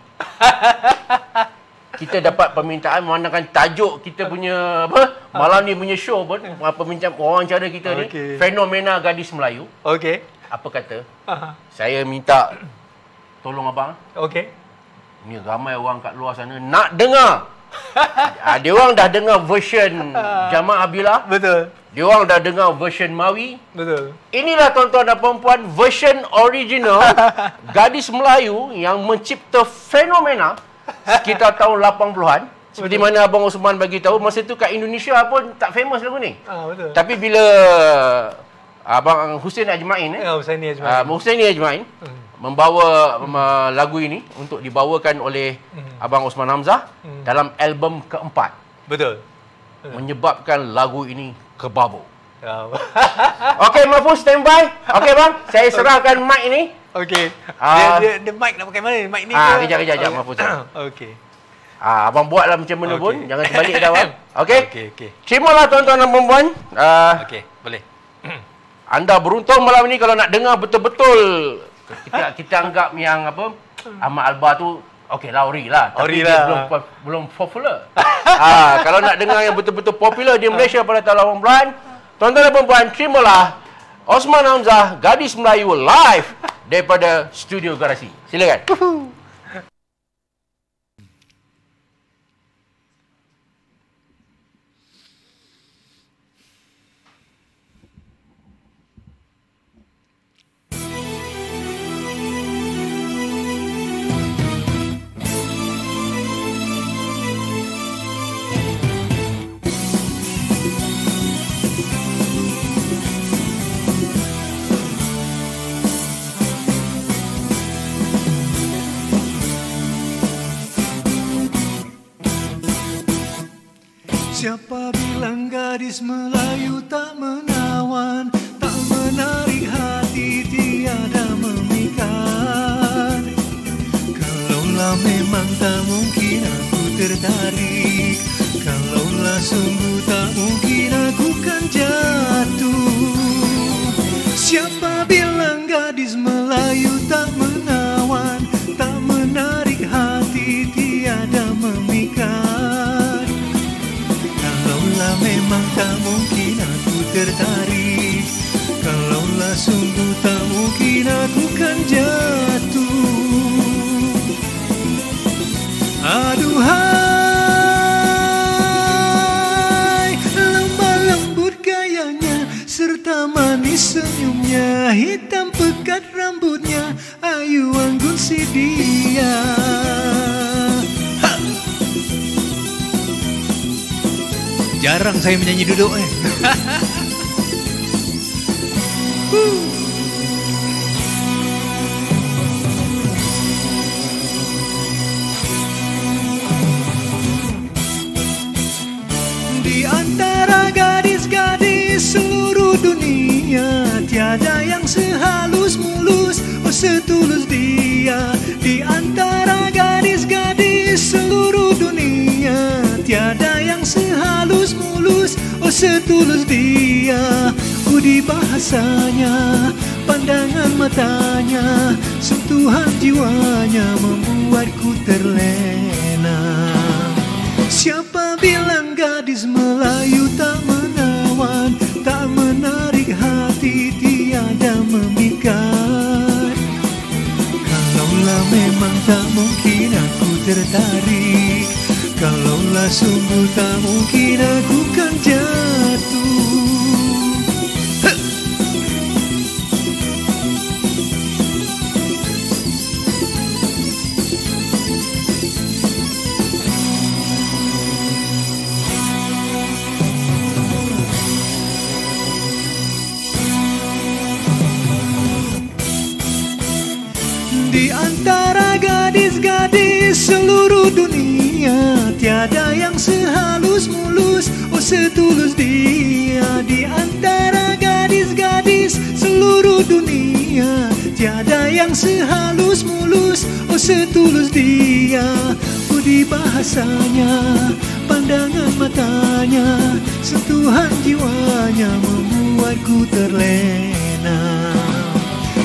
Kita dapat permintaan memandangkan tajuk kita punya malam ni punya show pun, permintaan wawancara kita ni, fenomena Gadis Melayu. Okey. Apa kata? Saya minta tolong abang. Okey. Ni ramai orang kat luar sana nak dengar. Dia orang dah dengar version Jamaah Bila. Betul. Dia orang dah dengar version Mawi. Betul. Inilah tuan-tuan dan puan-puan version original Gadis Melayu yang mencipta fenomena sekitar tahun 80-an. Seperti mana Abang Osman bagi tahu, masa tu kat Indonesia pun tak famous lagu ni. Betul. Tapi bila Abang Husaini Ajmain Husaini Ajmain. Husaini Ajmain membawa lagu ini untuk dibawakan oleh Abang Osman Hamzah dalam album keempat. Betul. Menyebabkan lagu ini kebabuk. Okey, Mahfuz standby. Okey bang, saya serahkan mic ni. Okey. Dia mic nak pakai mana? Mic ni ke? Kejap Mahfuz. Okey. Abang buatlah macam mana pun, jangan terbalik dah bang. Okey? Okey. Terimalah tuan-tuan dan puan-puan. Okey, boleh. Anda beruntung malam ini kalau nak dengar betul-betul. Kita anggap yang apa, Ahmad Albar tu okey Lauri lah, tapi dia belum popular. Kalau nak dengar yang betul-betul popular di Malaysia pada tahun 80-an, tuan-tuan dan puan-puan, terimalah Osman Hamzah, Gadis Melayu live daripada Studio Garasi. Silakan. Siapa bilang gadis Melayu tak menawan, tak menarik hati, tiada memikat. Kalaulah memang tak mungkin aku tertarik, kalaulah sungguh tak mungkin aku kan jatuh. Siapa bilang gadis Melayu tak menawan, tak menarik hati, tiada memikat. Kalaulah memang tak mungkin aku tertarik, kalaulah sungguh tak mungkin aku kan jatuh. Aduhai, lemah lembut gayanya serta manis senyumnya, hitam pekat rambutnya, ayu anggun si dia. Jarang saya menyanyi duduk Di antara gadis-gadis seluruh dunia, tiada yang sehalus mulus, oh setulus dia. Di antara gadis-gadis seluruh dunia, tiada yang sehalus mulus, oh setulus dia. Budi bahasanya, pandangan matanya, sentuhan jiwanya membuatku terlena. Siapa bilang gadis Melayu tak menawan, tak menarik hati, tiada memikat. Kalaulah memang tak mungkin aku tertarik, kalaulah sungguh tak mungkin aku kan jatuh. Di antara gadis-gadis seluruh dunia, tiada yang sehalus mulus, oh setulus dia. Di antara gadis-gadis seluruh dunia, tiada yang sehalus mulus, oh setulus dia. Budi bahasanya, pandangan matanya, sentuhan jiwanya membuatku terlena.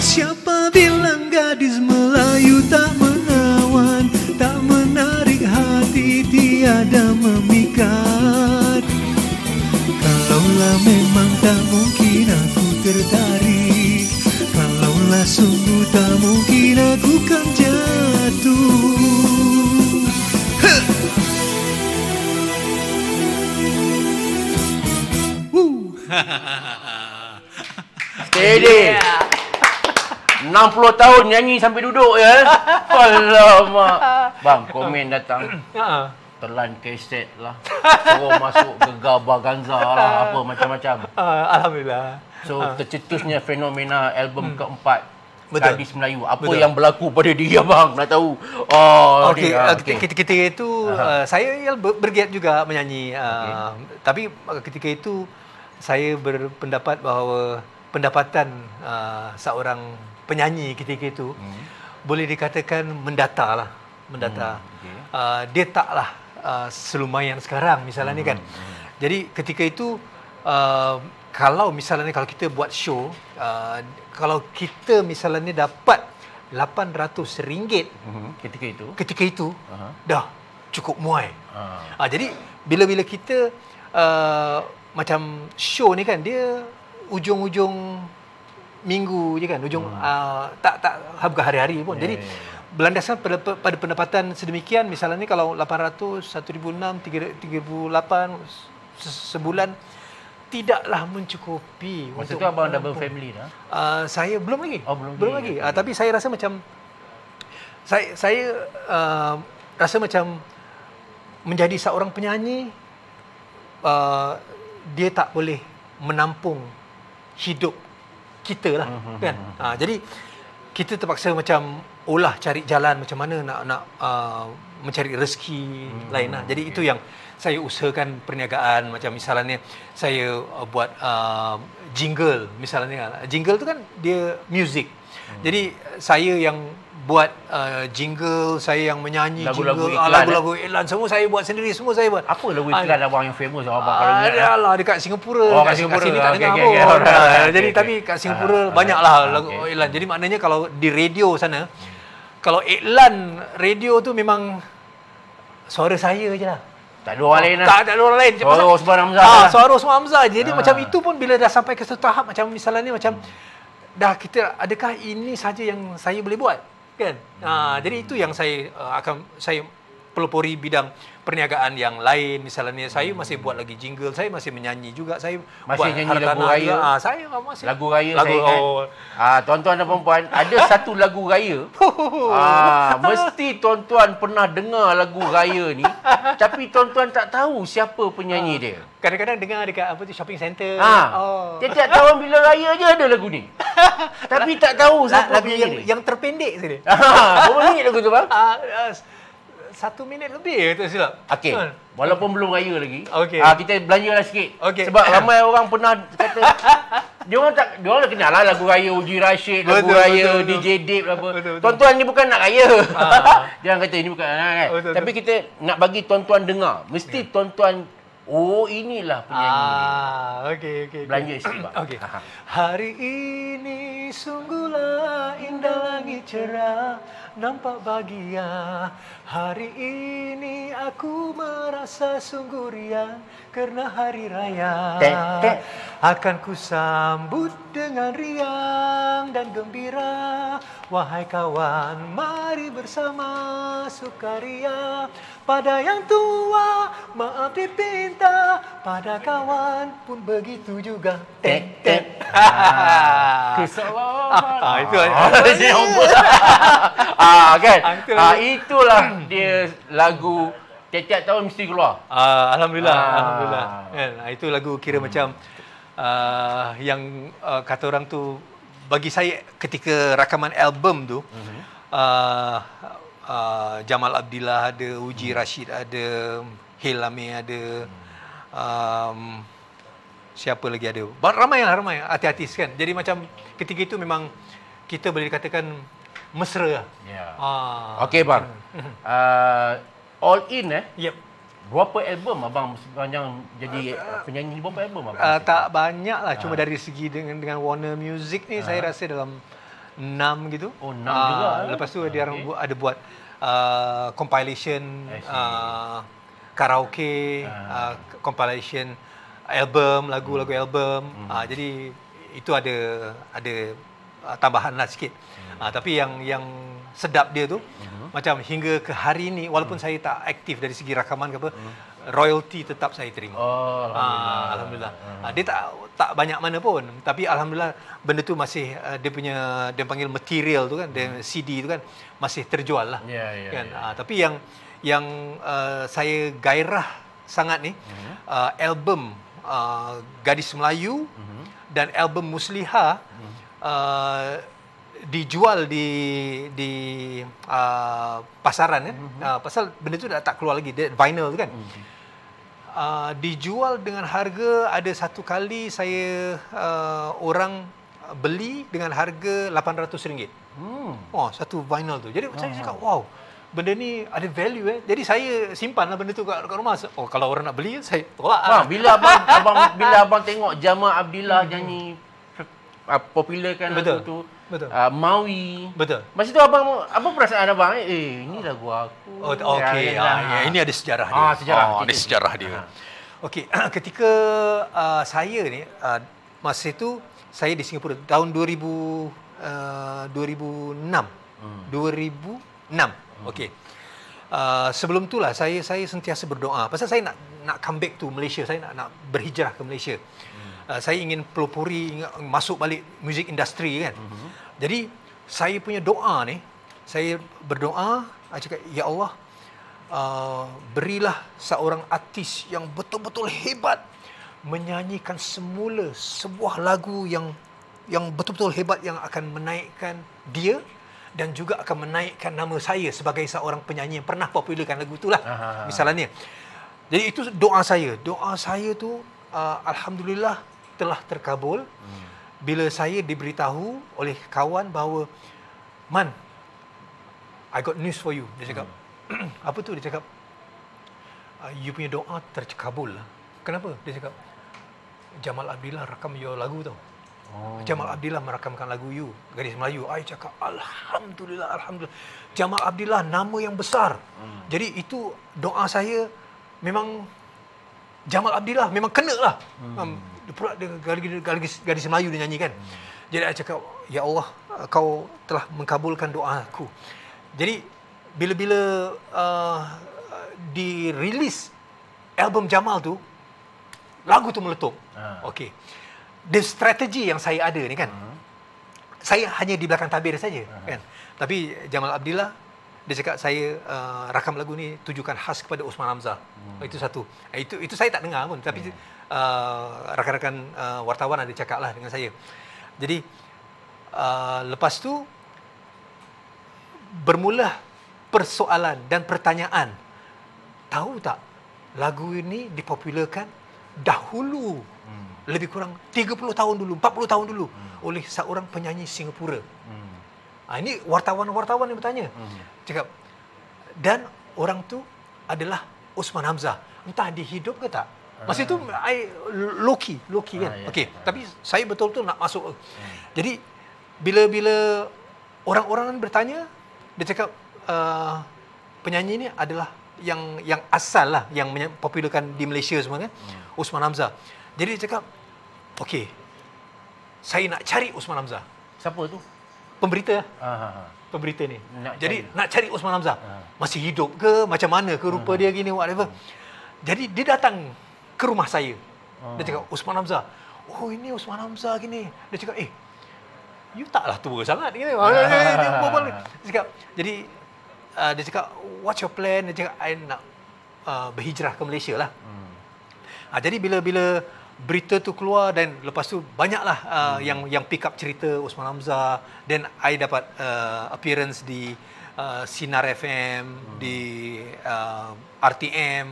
Siapa bilang gadis Melayu tak menawan, tak menarik hati, tiada memikat. Kalaulah memang tak mungkin aku tertarik, kalaulah sungguh tak mungkin aku kan jatuh. Steady. 60 tahun nyanyi sampai duduk ya. Alamak. Bang, komen datang. Telan keset lah. Suruh masuk Gegar Baganza lah. Apa macam-macam. Alhamdulillah. So, tercetusnya fenomena album keempat. Betul. Gadis Melayu. Apa yang berlaku pada dia bang? Nak tahu. Oh, ketika itu saya bergiat juga menyanyi. Tapi ketika itu saya berpendapat bahawa pendapatan seorang penyanyi ketika itu boleh dikatakan mendata lah, dia taklah selumayan sekarang misalnya ni kan. Jadi ketika itu kalau misalnya kalau kita buat show, kalau kita misalnya dapat RM800 ketika itu dah cukup muai. Jadi bila kita macam show ni kan, dia ujung-ujung minggu je kan, tak bukan hari-hari pun. Jadi berlandaskan pada pendapatan sedemikian, misalnya ni kalau 800, 1,600, 3,800 sebulan tidaklah mencukupi. Masa tu abang double family dah? Saya belum lagi. Belum lagi. Tapi saya rasa macam saya rasa macam menjadi seorang penyanyi, dia tak boleh menampung hidup kita lah, kan. Jadi kita terpaksa macam cari jalan macam mana nak mencari rezeki lain lah. Jadi itu yang saya usahakan perniagaan. Macam misalnya saya buat jingle, misalnya. Jingle tu kan dia music. Jadi saya yang buat jingle, saya yang menyanyi lagu-lagu iklan, semua saya buat sendiri, semua saya buat. Apa lagu iklan abang yang famous abang kalau ingat? Adalah dekat Singapura. Kat sini tak dengar pun. Jadi tapi kat Singapura banyaklah lagu iklan. Jadi maknanya kalau di radio sana, kalau iklan radio tu memang suara saya je lah. Tak ada orang lain lah. Tak ada orang lain. Suara Osman Hamzah. Suara Osman Hamzah. Jadi macam itu pun bila dah sampai ke satu tahap, macam misalnya ni, macam dah kita, adakah ini saja yang saya boleh buat? Kan? Jadi itu yang saya saya pelopori bidang perniagaan yang lain. Misalnya saya masih buat lagi jingle, saya masih menyanyi juga, saya masih buat nyanyi lagu raya. Saya masih lagu raya saya ingat. Tuan-tuan dan puan-puan, ada satu lagu raya. Mesti tuan-tuan pernah dengar lagu raya ni, tapi tuan-tuan tak tahu siapa penyanyi dia. Kadang-kadang dengar dekat apa tu, shopping center. Tiap-tiap tahun bila raya je ada lagu ni. Tapi tak tahu siapa lagu penyanyi dia. yang terpendek saja. Berapa minit lagu tu bang? 1 minit lebih tak silap. Okey. Walaupun belum raya lagi. Okey. Kita belanjalah sikit. Okay. Sebab ramai orang pernah kata dia orang dah kenal lah lagu raya Uji Rashid, lagu raya DJ Dip apa. Tuan-tuan ni bukan nak raya. Dia orang kata ini bukan kan. Tapi kita nak bagi tuan-tuan dengar. Mesti tuan-tuan inilah penyanyi. Okey. Belanja sikit bang. Okey. Hari ini sungguhlah indah, langit cerah, nampak bahagia. Hari ini aku merasa sungguh riang kerana hari raya. Akan ku sambut dengan riang dan gembira. Wahai kawan, mari bersama sukaria. Pada yang tua maaf dipinta, pada kawan pun begitu juga. Kesalahan. Itu kan. Itulah dia lagu tiap-tiap tahun mesti keluar. Alhamdulillah. Kan? Itu lagu kira macam yang kata orang tu, bagi saya ketika rakaman album tu, Jamal Abdillah ada, Uji Rashid ada, Hilami ada, siapa lagi ada, ramai artis kan. Jadi macam ketika itu memang kita boleh dikatakan mesra lah. Okey bang, all in Yep. berapa album abang sepanjang jadi penyanyi, berapa album abang? Tak banyak lah, cuma dari segi dengan Warner Music ni saya rasa dalam 6 gitu. 6 juga. Lepas tu dia orang ada buat compilation karaoke, compilation album, lagu-lagu album. Jadi itu ada tambahan lah sikit. Tapi yang sedap dia tu, macam hingga ke hari ni, walaupun saya tak aktif dari segi rakaman ke apa, royalty tetap saya terima. Alhamdulillah. Dia tak banyak mana pun, tapi alhamdulillah benda tu masih dia panggil material tu kan, dia CD tu kan masih terjual lah. Kan. Tapi yang saya gairah sangat ni, album Gadis Melayu dan album Musliha dijual di pasaran kan. Pasal benda tu dah tak keluar lagi, dia vinyl tu kan. Dijual dengan harga, ada satu kali saya orang beli dengan harga RM800. Satu vinyl tu. Jadi saya cakap, wow, benda ni ada value Jadi saya simpanlah benda tu kat rumah. Oh, kalau orang nak beli saya tolak lah. Bila abang tengok Jamal Abdillah nyanyi popular kan lagu tu. Betul. Maui. Betul. Masa tu abang perasaan abang ini lagu aku. Oh, okey. Ini ada sejarah dia. Ada sejarah dia. Okey, ketika saya ni masa itu saya di Singapura tahun 2006. 2006. Okey. Sebelum itulah saya sentiasa berdoa. Pasal saya nak come back to Malaysia, saya nak berhijrah ke Malaysia. Saya ingin pelopori, masuk balik music industry kan. Jadi saya punya doa ni, saya berdoa, saya cakap, ya Allah, berilah seorang artis yang betul-betul hebat menyanyikan semula sebuah lagu yang betul-betul hebat yang akan menaikkan dia dan juga akan menaikkan nama saya sebagai seorang penyanyi yang pernah popularkan lagu itulah. Misalnya. Jadi itu doa saya. Doa saya tu alhamdulillah telah terkabul bila saya diberitahu oleh kawan bahawa, Man, I got news for you. Dia cakap, apa tu? Dia cakap, you punya doa terkabul lah. Kenapa? Dia cakap, Jamal Abdillah rakam your lagu tau. Jamal Abdillah merakamkan lagu You, Gadis Melayu. I cakap, Alhamdulillah, Alhamdulillah. Jamal Abdillah, nama yang besar. Jadi itu doa saya memang Jamal Abdillah memang kena lah. Pula dia Gadis Melayu dia nyanyikan. Jadi I cakap, ya Allah, kau telah mengkabulkan doa aku. Jadi bila dirilis album Jamal tu, lagu tu meletup. Okey. The strategi yang saya ada ni kan, saya hanya di belakang tabir saja kan. Tapi Jamal Abdillah, dia cakap saya rakam lagu ni tujukan khas kepada Osman Hamzah. Itu satu. Itu saya tak dengar pun, tapi rakan-rakan wartawan ada cakap lah dengan saya. Jadi lepas tu bermula persoalan dan pertanyaan. Tahu tak lagu ini dipopularkan dahulu, lebih kurang 30 tahun dulu, 40 tahun dulu oleh seorang penyanyi Singapura. Ini wartawan-wartawan yang bertanya. Cakap, dan orang tu adalah Osman Hamzah. Entah dia hidup ke tak. Masa itu low-key kan. Okey, tapi saya betul-betul nak masuk. Jadi bila orang-orang bertanya, dia cakap penyanyi ni adalah yang asal lah, yang popularkan di Malaysia semua kan, Osman Hamzah. Jadi dia cakap, okey, saya nak cari Osman Hamzah. Siapa tu? Pemberita. Pemberita ni. Nak cari Osman Hamzah. Masih hidup ke, macam mana ke rupa dia gini, whatever. Jadi dia datang ke rumah saya. Dia cakap, Osman Hamzah. Oh, ini Osman Hamzah gini. Dia cakap, you taklah tua sangat. Dia cakap, jadi dia cakap, what's your plan? Dia cakap, I nak berhijrah ke Malaysia lah. Jadi bila berita tu keluar dan lepas tu banyaklah yang pick up cerita Osman Hamzah, dan I dapat appearance di Sinar FM, di RTM,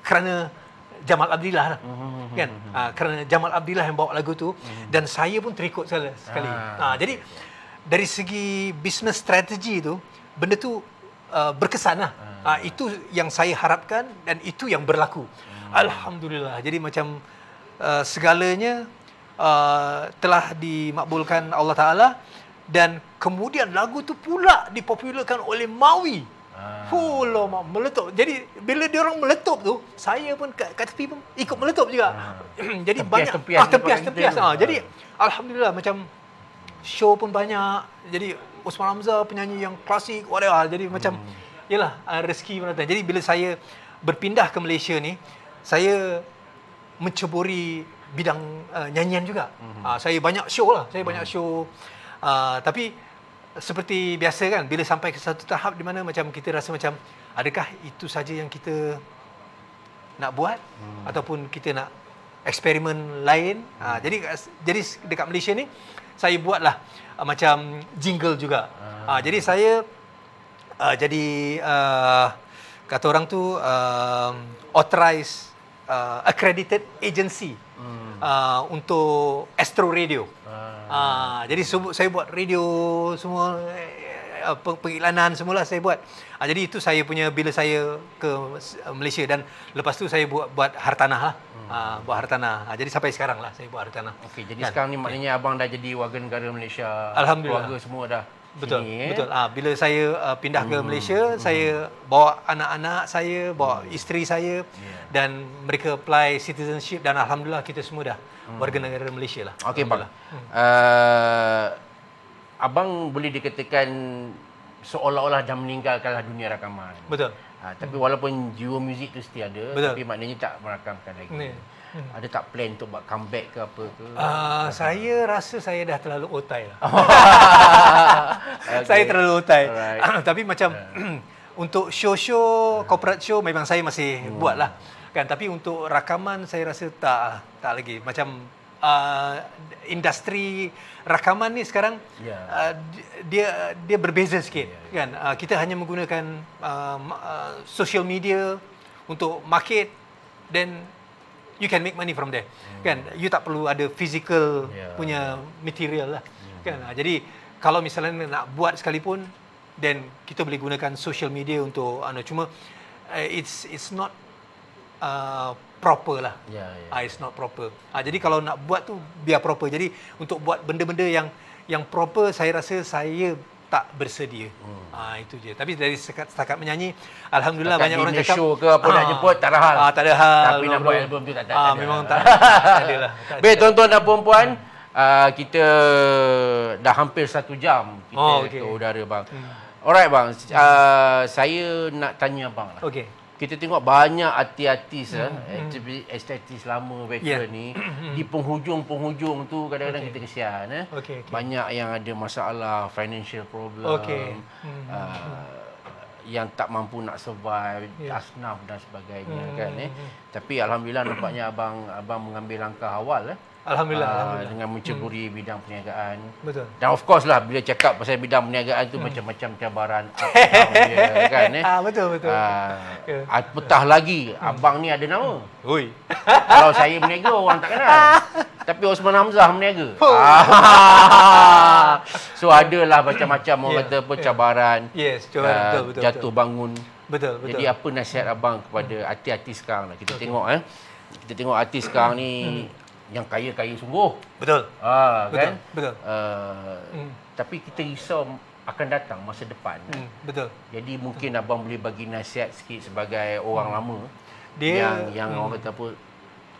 kerana Jamal Abdillah lah. Kan? Kerana Jamal Abdillah yang bawa lagu tu, dan saya pun terikut sekali. Jadi dari segi business strategy tu, benda tu berkesan lah. Itu yang saya harapkan dan itu yang berlaku. Alhamdulillah. Jadi macam segalanya telah dimakbulkan Allah Ta'ala, dan kemudian lagu tu pula dipopularkan oleh Maui. Meletup. Jadi bila dia orang meletup tu, saya pun kat tepi pun ikut meletup juga. Jadi tempias. Jadi alhamdulillah, macam show pun banyak. Jadi Osman Hamzah penyanyi yang klasik, whatever. Jadi macam yalah, rezeki pun datang. Jadi bila saya berpindah ke Malaysia ni, saya menceburi bidang nyanyian juga. Saya banyak show lah. Tapi seperti biasa kan, bila sampai ke satu tahap di mana macam kita rasa macam, adakah itu saja yang kita nak buat, ataupun kita nak eksperimen lain. Jadi dekat Malaysia ni saya buatlah macam jingle juga. Jadi saya jadi kata orang tu authorized accredited agency untuk Astro Radio. Jadi saya buat radio semua, pengiklanan semula saya buat. Jadi itu saya punya bila saya ke Malaysia, dan lepas tu saya buat hartanah lah. Buat hartanah. Jadi sampai sekarang lah saya buat hartanah. Okey, jadi sekarang ni maknanya abang dah jadi warga negara Malaysia. Alhamdulillah. Keluarga semua dah. Betul, sini, betul. Bila saya pindah ke Malaysia, saya bawa anak-anak saya, bawa isteri saya, dan mereka apply citizenship, dan alhamdulillah kita semua dah warga negara Malaysia lah. Okey bang. Abang boleh dikatakan seolah-olah dah meninggalkanlah dunia rakaman. Betul. Tapi walaupun jiwa muzik tu still ada, Betul. tapi maknanya tak merakamkan lagi. Ada tak plan untuk buat comeback ke apa ke? Saya rasa saya dah terlalu otai lah. Okay. Saya terlalu otai. Alright. Tapi macam untuk show-show, corporate show memang saya masih buat lah. Kan, tapi untuk rakaman saya rasa tak lagi. Macam industri rakaman ni sekarang dia berbeza sikit. Kan, kita hanya menggunakan social media untuk market, then you can make money from there. Kan, you tak perlu ada physical punya material lah. Kan, jadi kalau misalnya nak buat sekalipun, then kita boleh gunakan social media untuk cuma it's not proper lah. It's not proper. Jadi kalau nak buat tu biar proper. Jadi untuk buat benda-benda yang proper, saya rasa saya tak bersedia. Itu je. Tapi dari setakat menyanyi, alhamdulillah banyak orang cakap show ke apa nak jemput tak ada hal. Tak ada hal. Tapi nak buat album tu tak ada. Memang tak ada lah. Baik tuan-tuan dan puan-puan, kita dah hampir 1 jam kita ke udara bang. Alright bang, saya nak tanya abang lah. Okey. Kita tengok banyak artis artis lama veteran ni di penghujung-penghujung tu kadang-kadang kita kesian banyak yang ada masalah financial problem, yang tak mampu nak survive, asnaf dan sebagainya kan Tapi alhamdulillah nampaknya abang mengambil langkah awal Alhamdulillah. Dengan menceburi bidang perniagaan. Betul. Dan of course lah bila cakap pasal bidang perniagaan tu macam-macam cabaran up down dia kan Betul. Apatah lagi abang ni ada nama. Oi. Kalau saya berniaga orang tak kenal. Tapi Osman Hamzah berniaga. So adalah macam-macam orang kata apa cabaran. Yes, cabaran betul. Jatuh bangun. Betul. Jadi apa nasihat abang kepada artis-artis sekarang lah. Kita tengok kita tengok artis sekarang ni yang kaya-kaya sungguh. Betul. Kan? Betul. Tapi kita risau akan datang masa depan. Betul. Jadi mungkin abang boleh bagi nasihat sikit sebagai orang lama. Yang orang kata apa,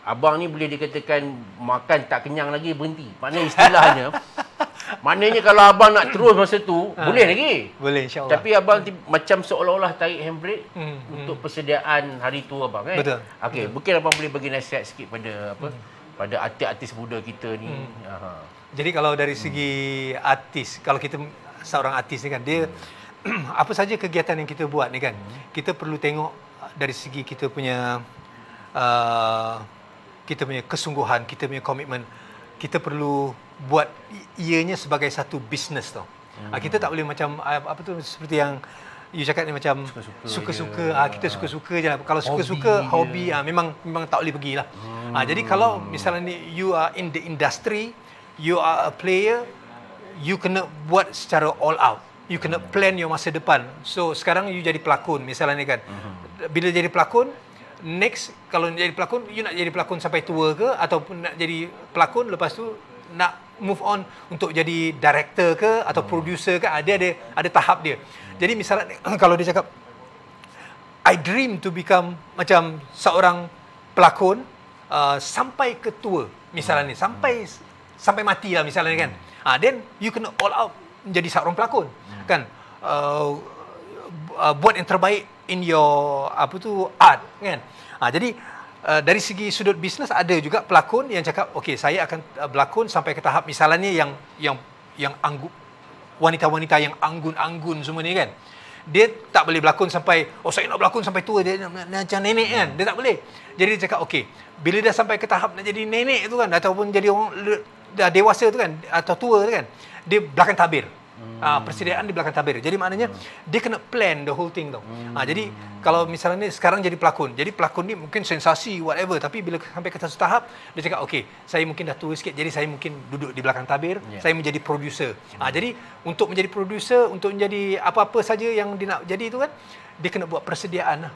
abang ni boleh dikatakan makan tak kenyang lagi berhenti. Maknanya istilahnya maknanya kalau abang nak terus masa tu boleh lagi. Boleh insya-Allah. Tapi abang macam seolah-olah tarik handbrake untuk persediaan hari tua abang kan. Betul. Okey, mungkin abang boleh bagi nasihat sikit pada pada artis-artis muda kita ni. Jadi kalau dari segi artis, kalau kita seorang artis ni kan, dia apa saja kegiatan yang kita buat ni kan, kita perlu tengok dari segi kita punya kesungguhan, kita punya komitmen. Kita perlu buat ianya sebagai satu bisnes tau. Kita tak boleh macam apa tu seperti yang you cakap ni macam suka-suka. Kita suka-suka je lah. Kalau suka-suka hobi memang tak boleh pergilah. Jadi kalau misalnya ni you are in the industry, you are a player, you kena buat secara all out. You kena plan your masa depan. So sekarang you jadi pelakon misalnya ni kan. Bila jadi pelakon, next kalau jadi pelakon, you nak jadi pelakon sampai tua ke, ataupun nak jadi pelakon lepas tu nak move on untuk jadi director ke atau producer ke, ada tahap dia. Jadi misalnya kalau dia cakap I dream to become macam seorang pelakon sampai ke tua misalnya ni, sampai mati lah misalnya kan. Then you kena all out menjadi seorang pelakon kan. Buat yang terbaik in your art kan. Jadi dari segi sudut bisnes ada juga pelakon yang cakap okey saya akan berlakon sampai ke tahap misalnya yang wanita-wanita yang anggun-anggun semua ni kan. Dia tak boleh berlakon sampai saya nak berlakon sampai tua, dia macam nenek kan. Dia tak boleh. Jadi dia cakap okey, bila dah sampai ke tahap nak jadi nenek tu kan, ataupun jadi orang dah dewasa tu kan atau tua tu kan, dia belakang tabir. persediaan di belakang tabir. Jadi maknanya dia kena plan the whole thing tau. Jadi kalau misalnya ni sekarang jadi pelakon. Jadi pelakon ni mungkin sensasi whatever, tapi bila sampai ke satu tahap dia cakap okey, saya mungkin dah tua sikit, jadi saya mungkin duduk di belakang tabir, saya menjadi producer. Jadi untuk menjadi producer, untuk menjadi apa-apa saja yang dia nak jadi itu kan, dia kena buat persediaan lah.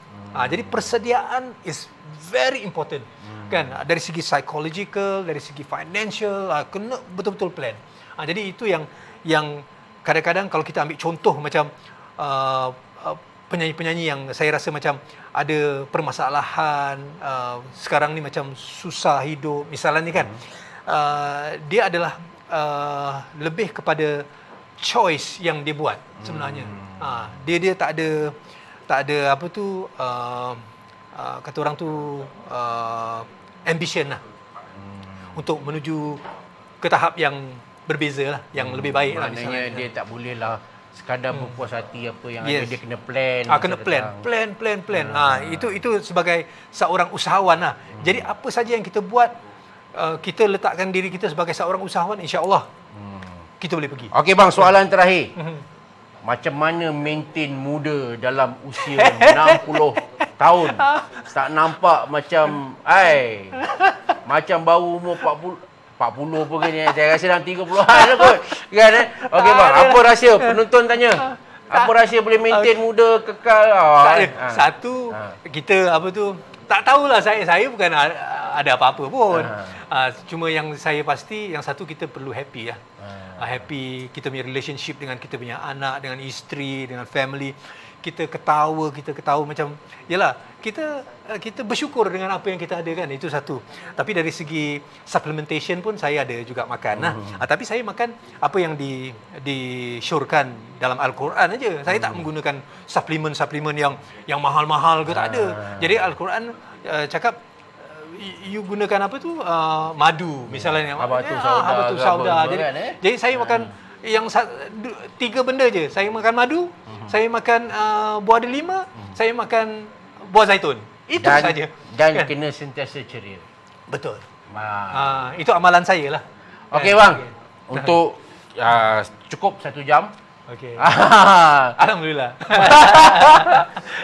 Jadi persediaan is very important. Kan, dari segi psychological, dari segi financial, kena betul-betul plan. Jadi itu yang kadang-kadang kalau kita ambil contoh macam penyanyi-penyanyi yang saya rasa macam ada permasalahan, sekarang ni macam susah hidup, misalnya ni kan, dia adalah lebih kepada choice yang dia buat sebenarnya. Dia tak ada apa tu, kata orang tu, ambition lah untuk menuju ke tahap yang berbeza lah, yang lebih baik lah. Maknanya dia tak boleh lah sekadar berpuas hati apa yang ada, dia kena plan. Kena plan. Itu sebagai seorang usahawan lah. Jadi apa saja yang kita buat, kita letakkan diri kita sebagai seorang usahawan, insya-Allah kita boleh pergi. Okey bang, soalan terakhir. Macam mana maintain muda dalam usia 60 tahun? Tak nampak macam macam baru umur 40 pun kan, saya rasa dalam 30-an lah kot. Kan Okey bang, apa rahsia? Penonton tanya. Apa rahsia boleh maintain muda kekal? Satu, kita apa tu, tak tahulah, saya bukan ada apa-apa pun. Cuma yang saya pasti, yang satu, kita perlu happy lah. Happy, kita punya relationship dengan kita punya anak, dengan isteri, dengan family. Kita ketawa macam, yalah, kita bersyukur dengan apa yang kita ada kan, itu satu. Tapi dari segi supplementation pun saya ada juga makan lah. Tapi saya makan apa yang disyorkan dalam Al-Quran aja. Saya tak menggunakan suplemen yang mahal-mahal ke, tak ada. Jadi Al-Quran cakap you gunakan apa tu, madu misalnya, habatus sauda. Jadi saya makan yang 3 benda je. Saya makan madu, saya makan buah delima, saya makan buah zaitun. Itu saja. Dan kena sentiasa ceria. Betul. Itu amalan saya lah. Okey bang, untuk cukup 1 jam. Okey. Alhamdulillah.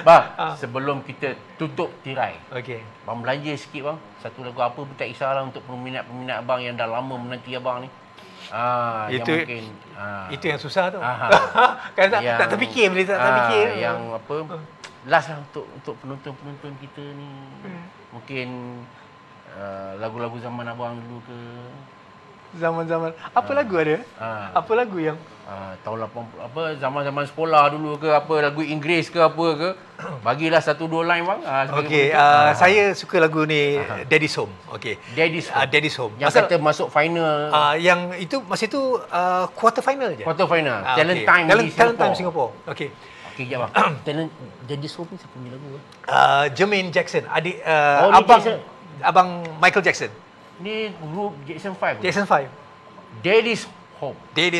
Bang, sebelum kita tutup tirai, bang belanja sikit bang. Satu lagu apa pun tak kisahlah, untuk peminat-peminat abang yang dah lama menanti abang ni. Itu yang mungkin, itu yang susah tu. Kan tak terfikir, boleh tak terfikir. Yang apa? Last lah untuk penonton-penonton kita ni. Mungkin lagu-lagu zaman abang dulu ke? Zaman-zaman apa lagu ada? Apa lagu yang tahun 80, apa zaman-zaman sekolah dulu ke, apa lagu Inggeris ke apa ke? Bagilah 1-2 line bang. Saya suka lagu ni, Daddy's Home. Daddy's Home. Yang kata masuk final. Yang itu masa itu quarter final je. Quarter final. Talent Time Singapore. Okey, jap bang. Talent Daddy's Home ni siapa punya lagu? Jermaine Jackson, adik abang Michael Jackson. Ni grup Jackson 5. Jackson 5. Daddy's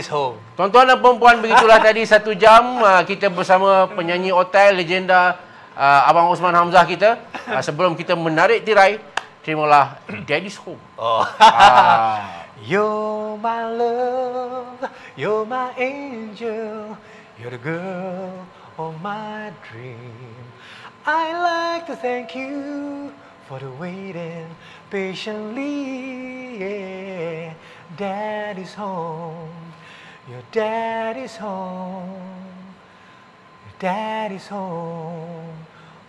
Home. Tuan-tuan dan perempuan, begitulah tadi 1 jam kita bersama penyanyi hotel legenda Abang Osman Hamzah kita. Sebelum kita menarik tirai, terimalah Daddy's Home. You're my love, you're my angel, you're the girl of my dream. I like to thank you for the waiting patiently. Daddy's home, your daddy's home, your daddy's home.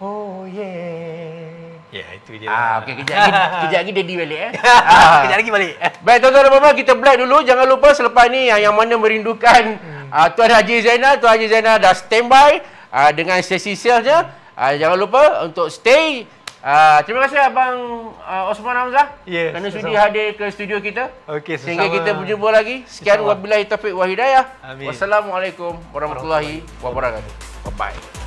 Oh yeah. Ya, itu je. Okey, kejap lagi daddy balik Kejap lagi balik. Baik, tuan-tuan dan puan, kita break dulu. Jangan lupa selepas ni yang mana merindukan Tuan Haji Zainal. Tuan Haji Zainal dah standby dengan sesi salesnya. Jangan lupa untuk stay. Terima kasih Abang Osman Hamzah kerana sudi hadir ke studio kita. Sehingga kita berjumpa lagi. Sekian, wabillahi taufiq wa hidayah. Wassalamualaikum warahmatullahi wabarakatuh. Bye-bye.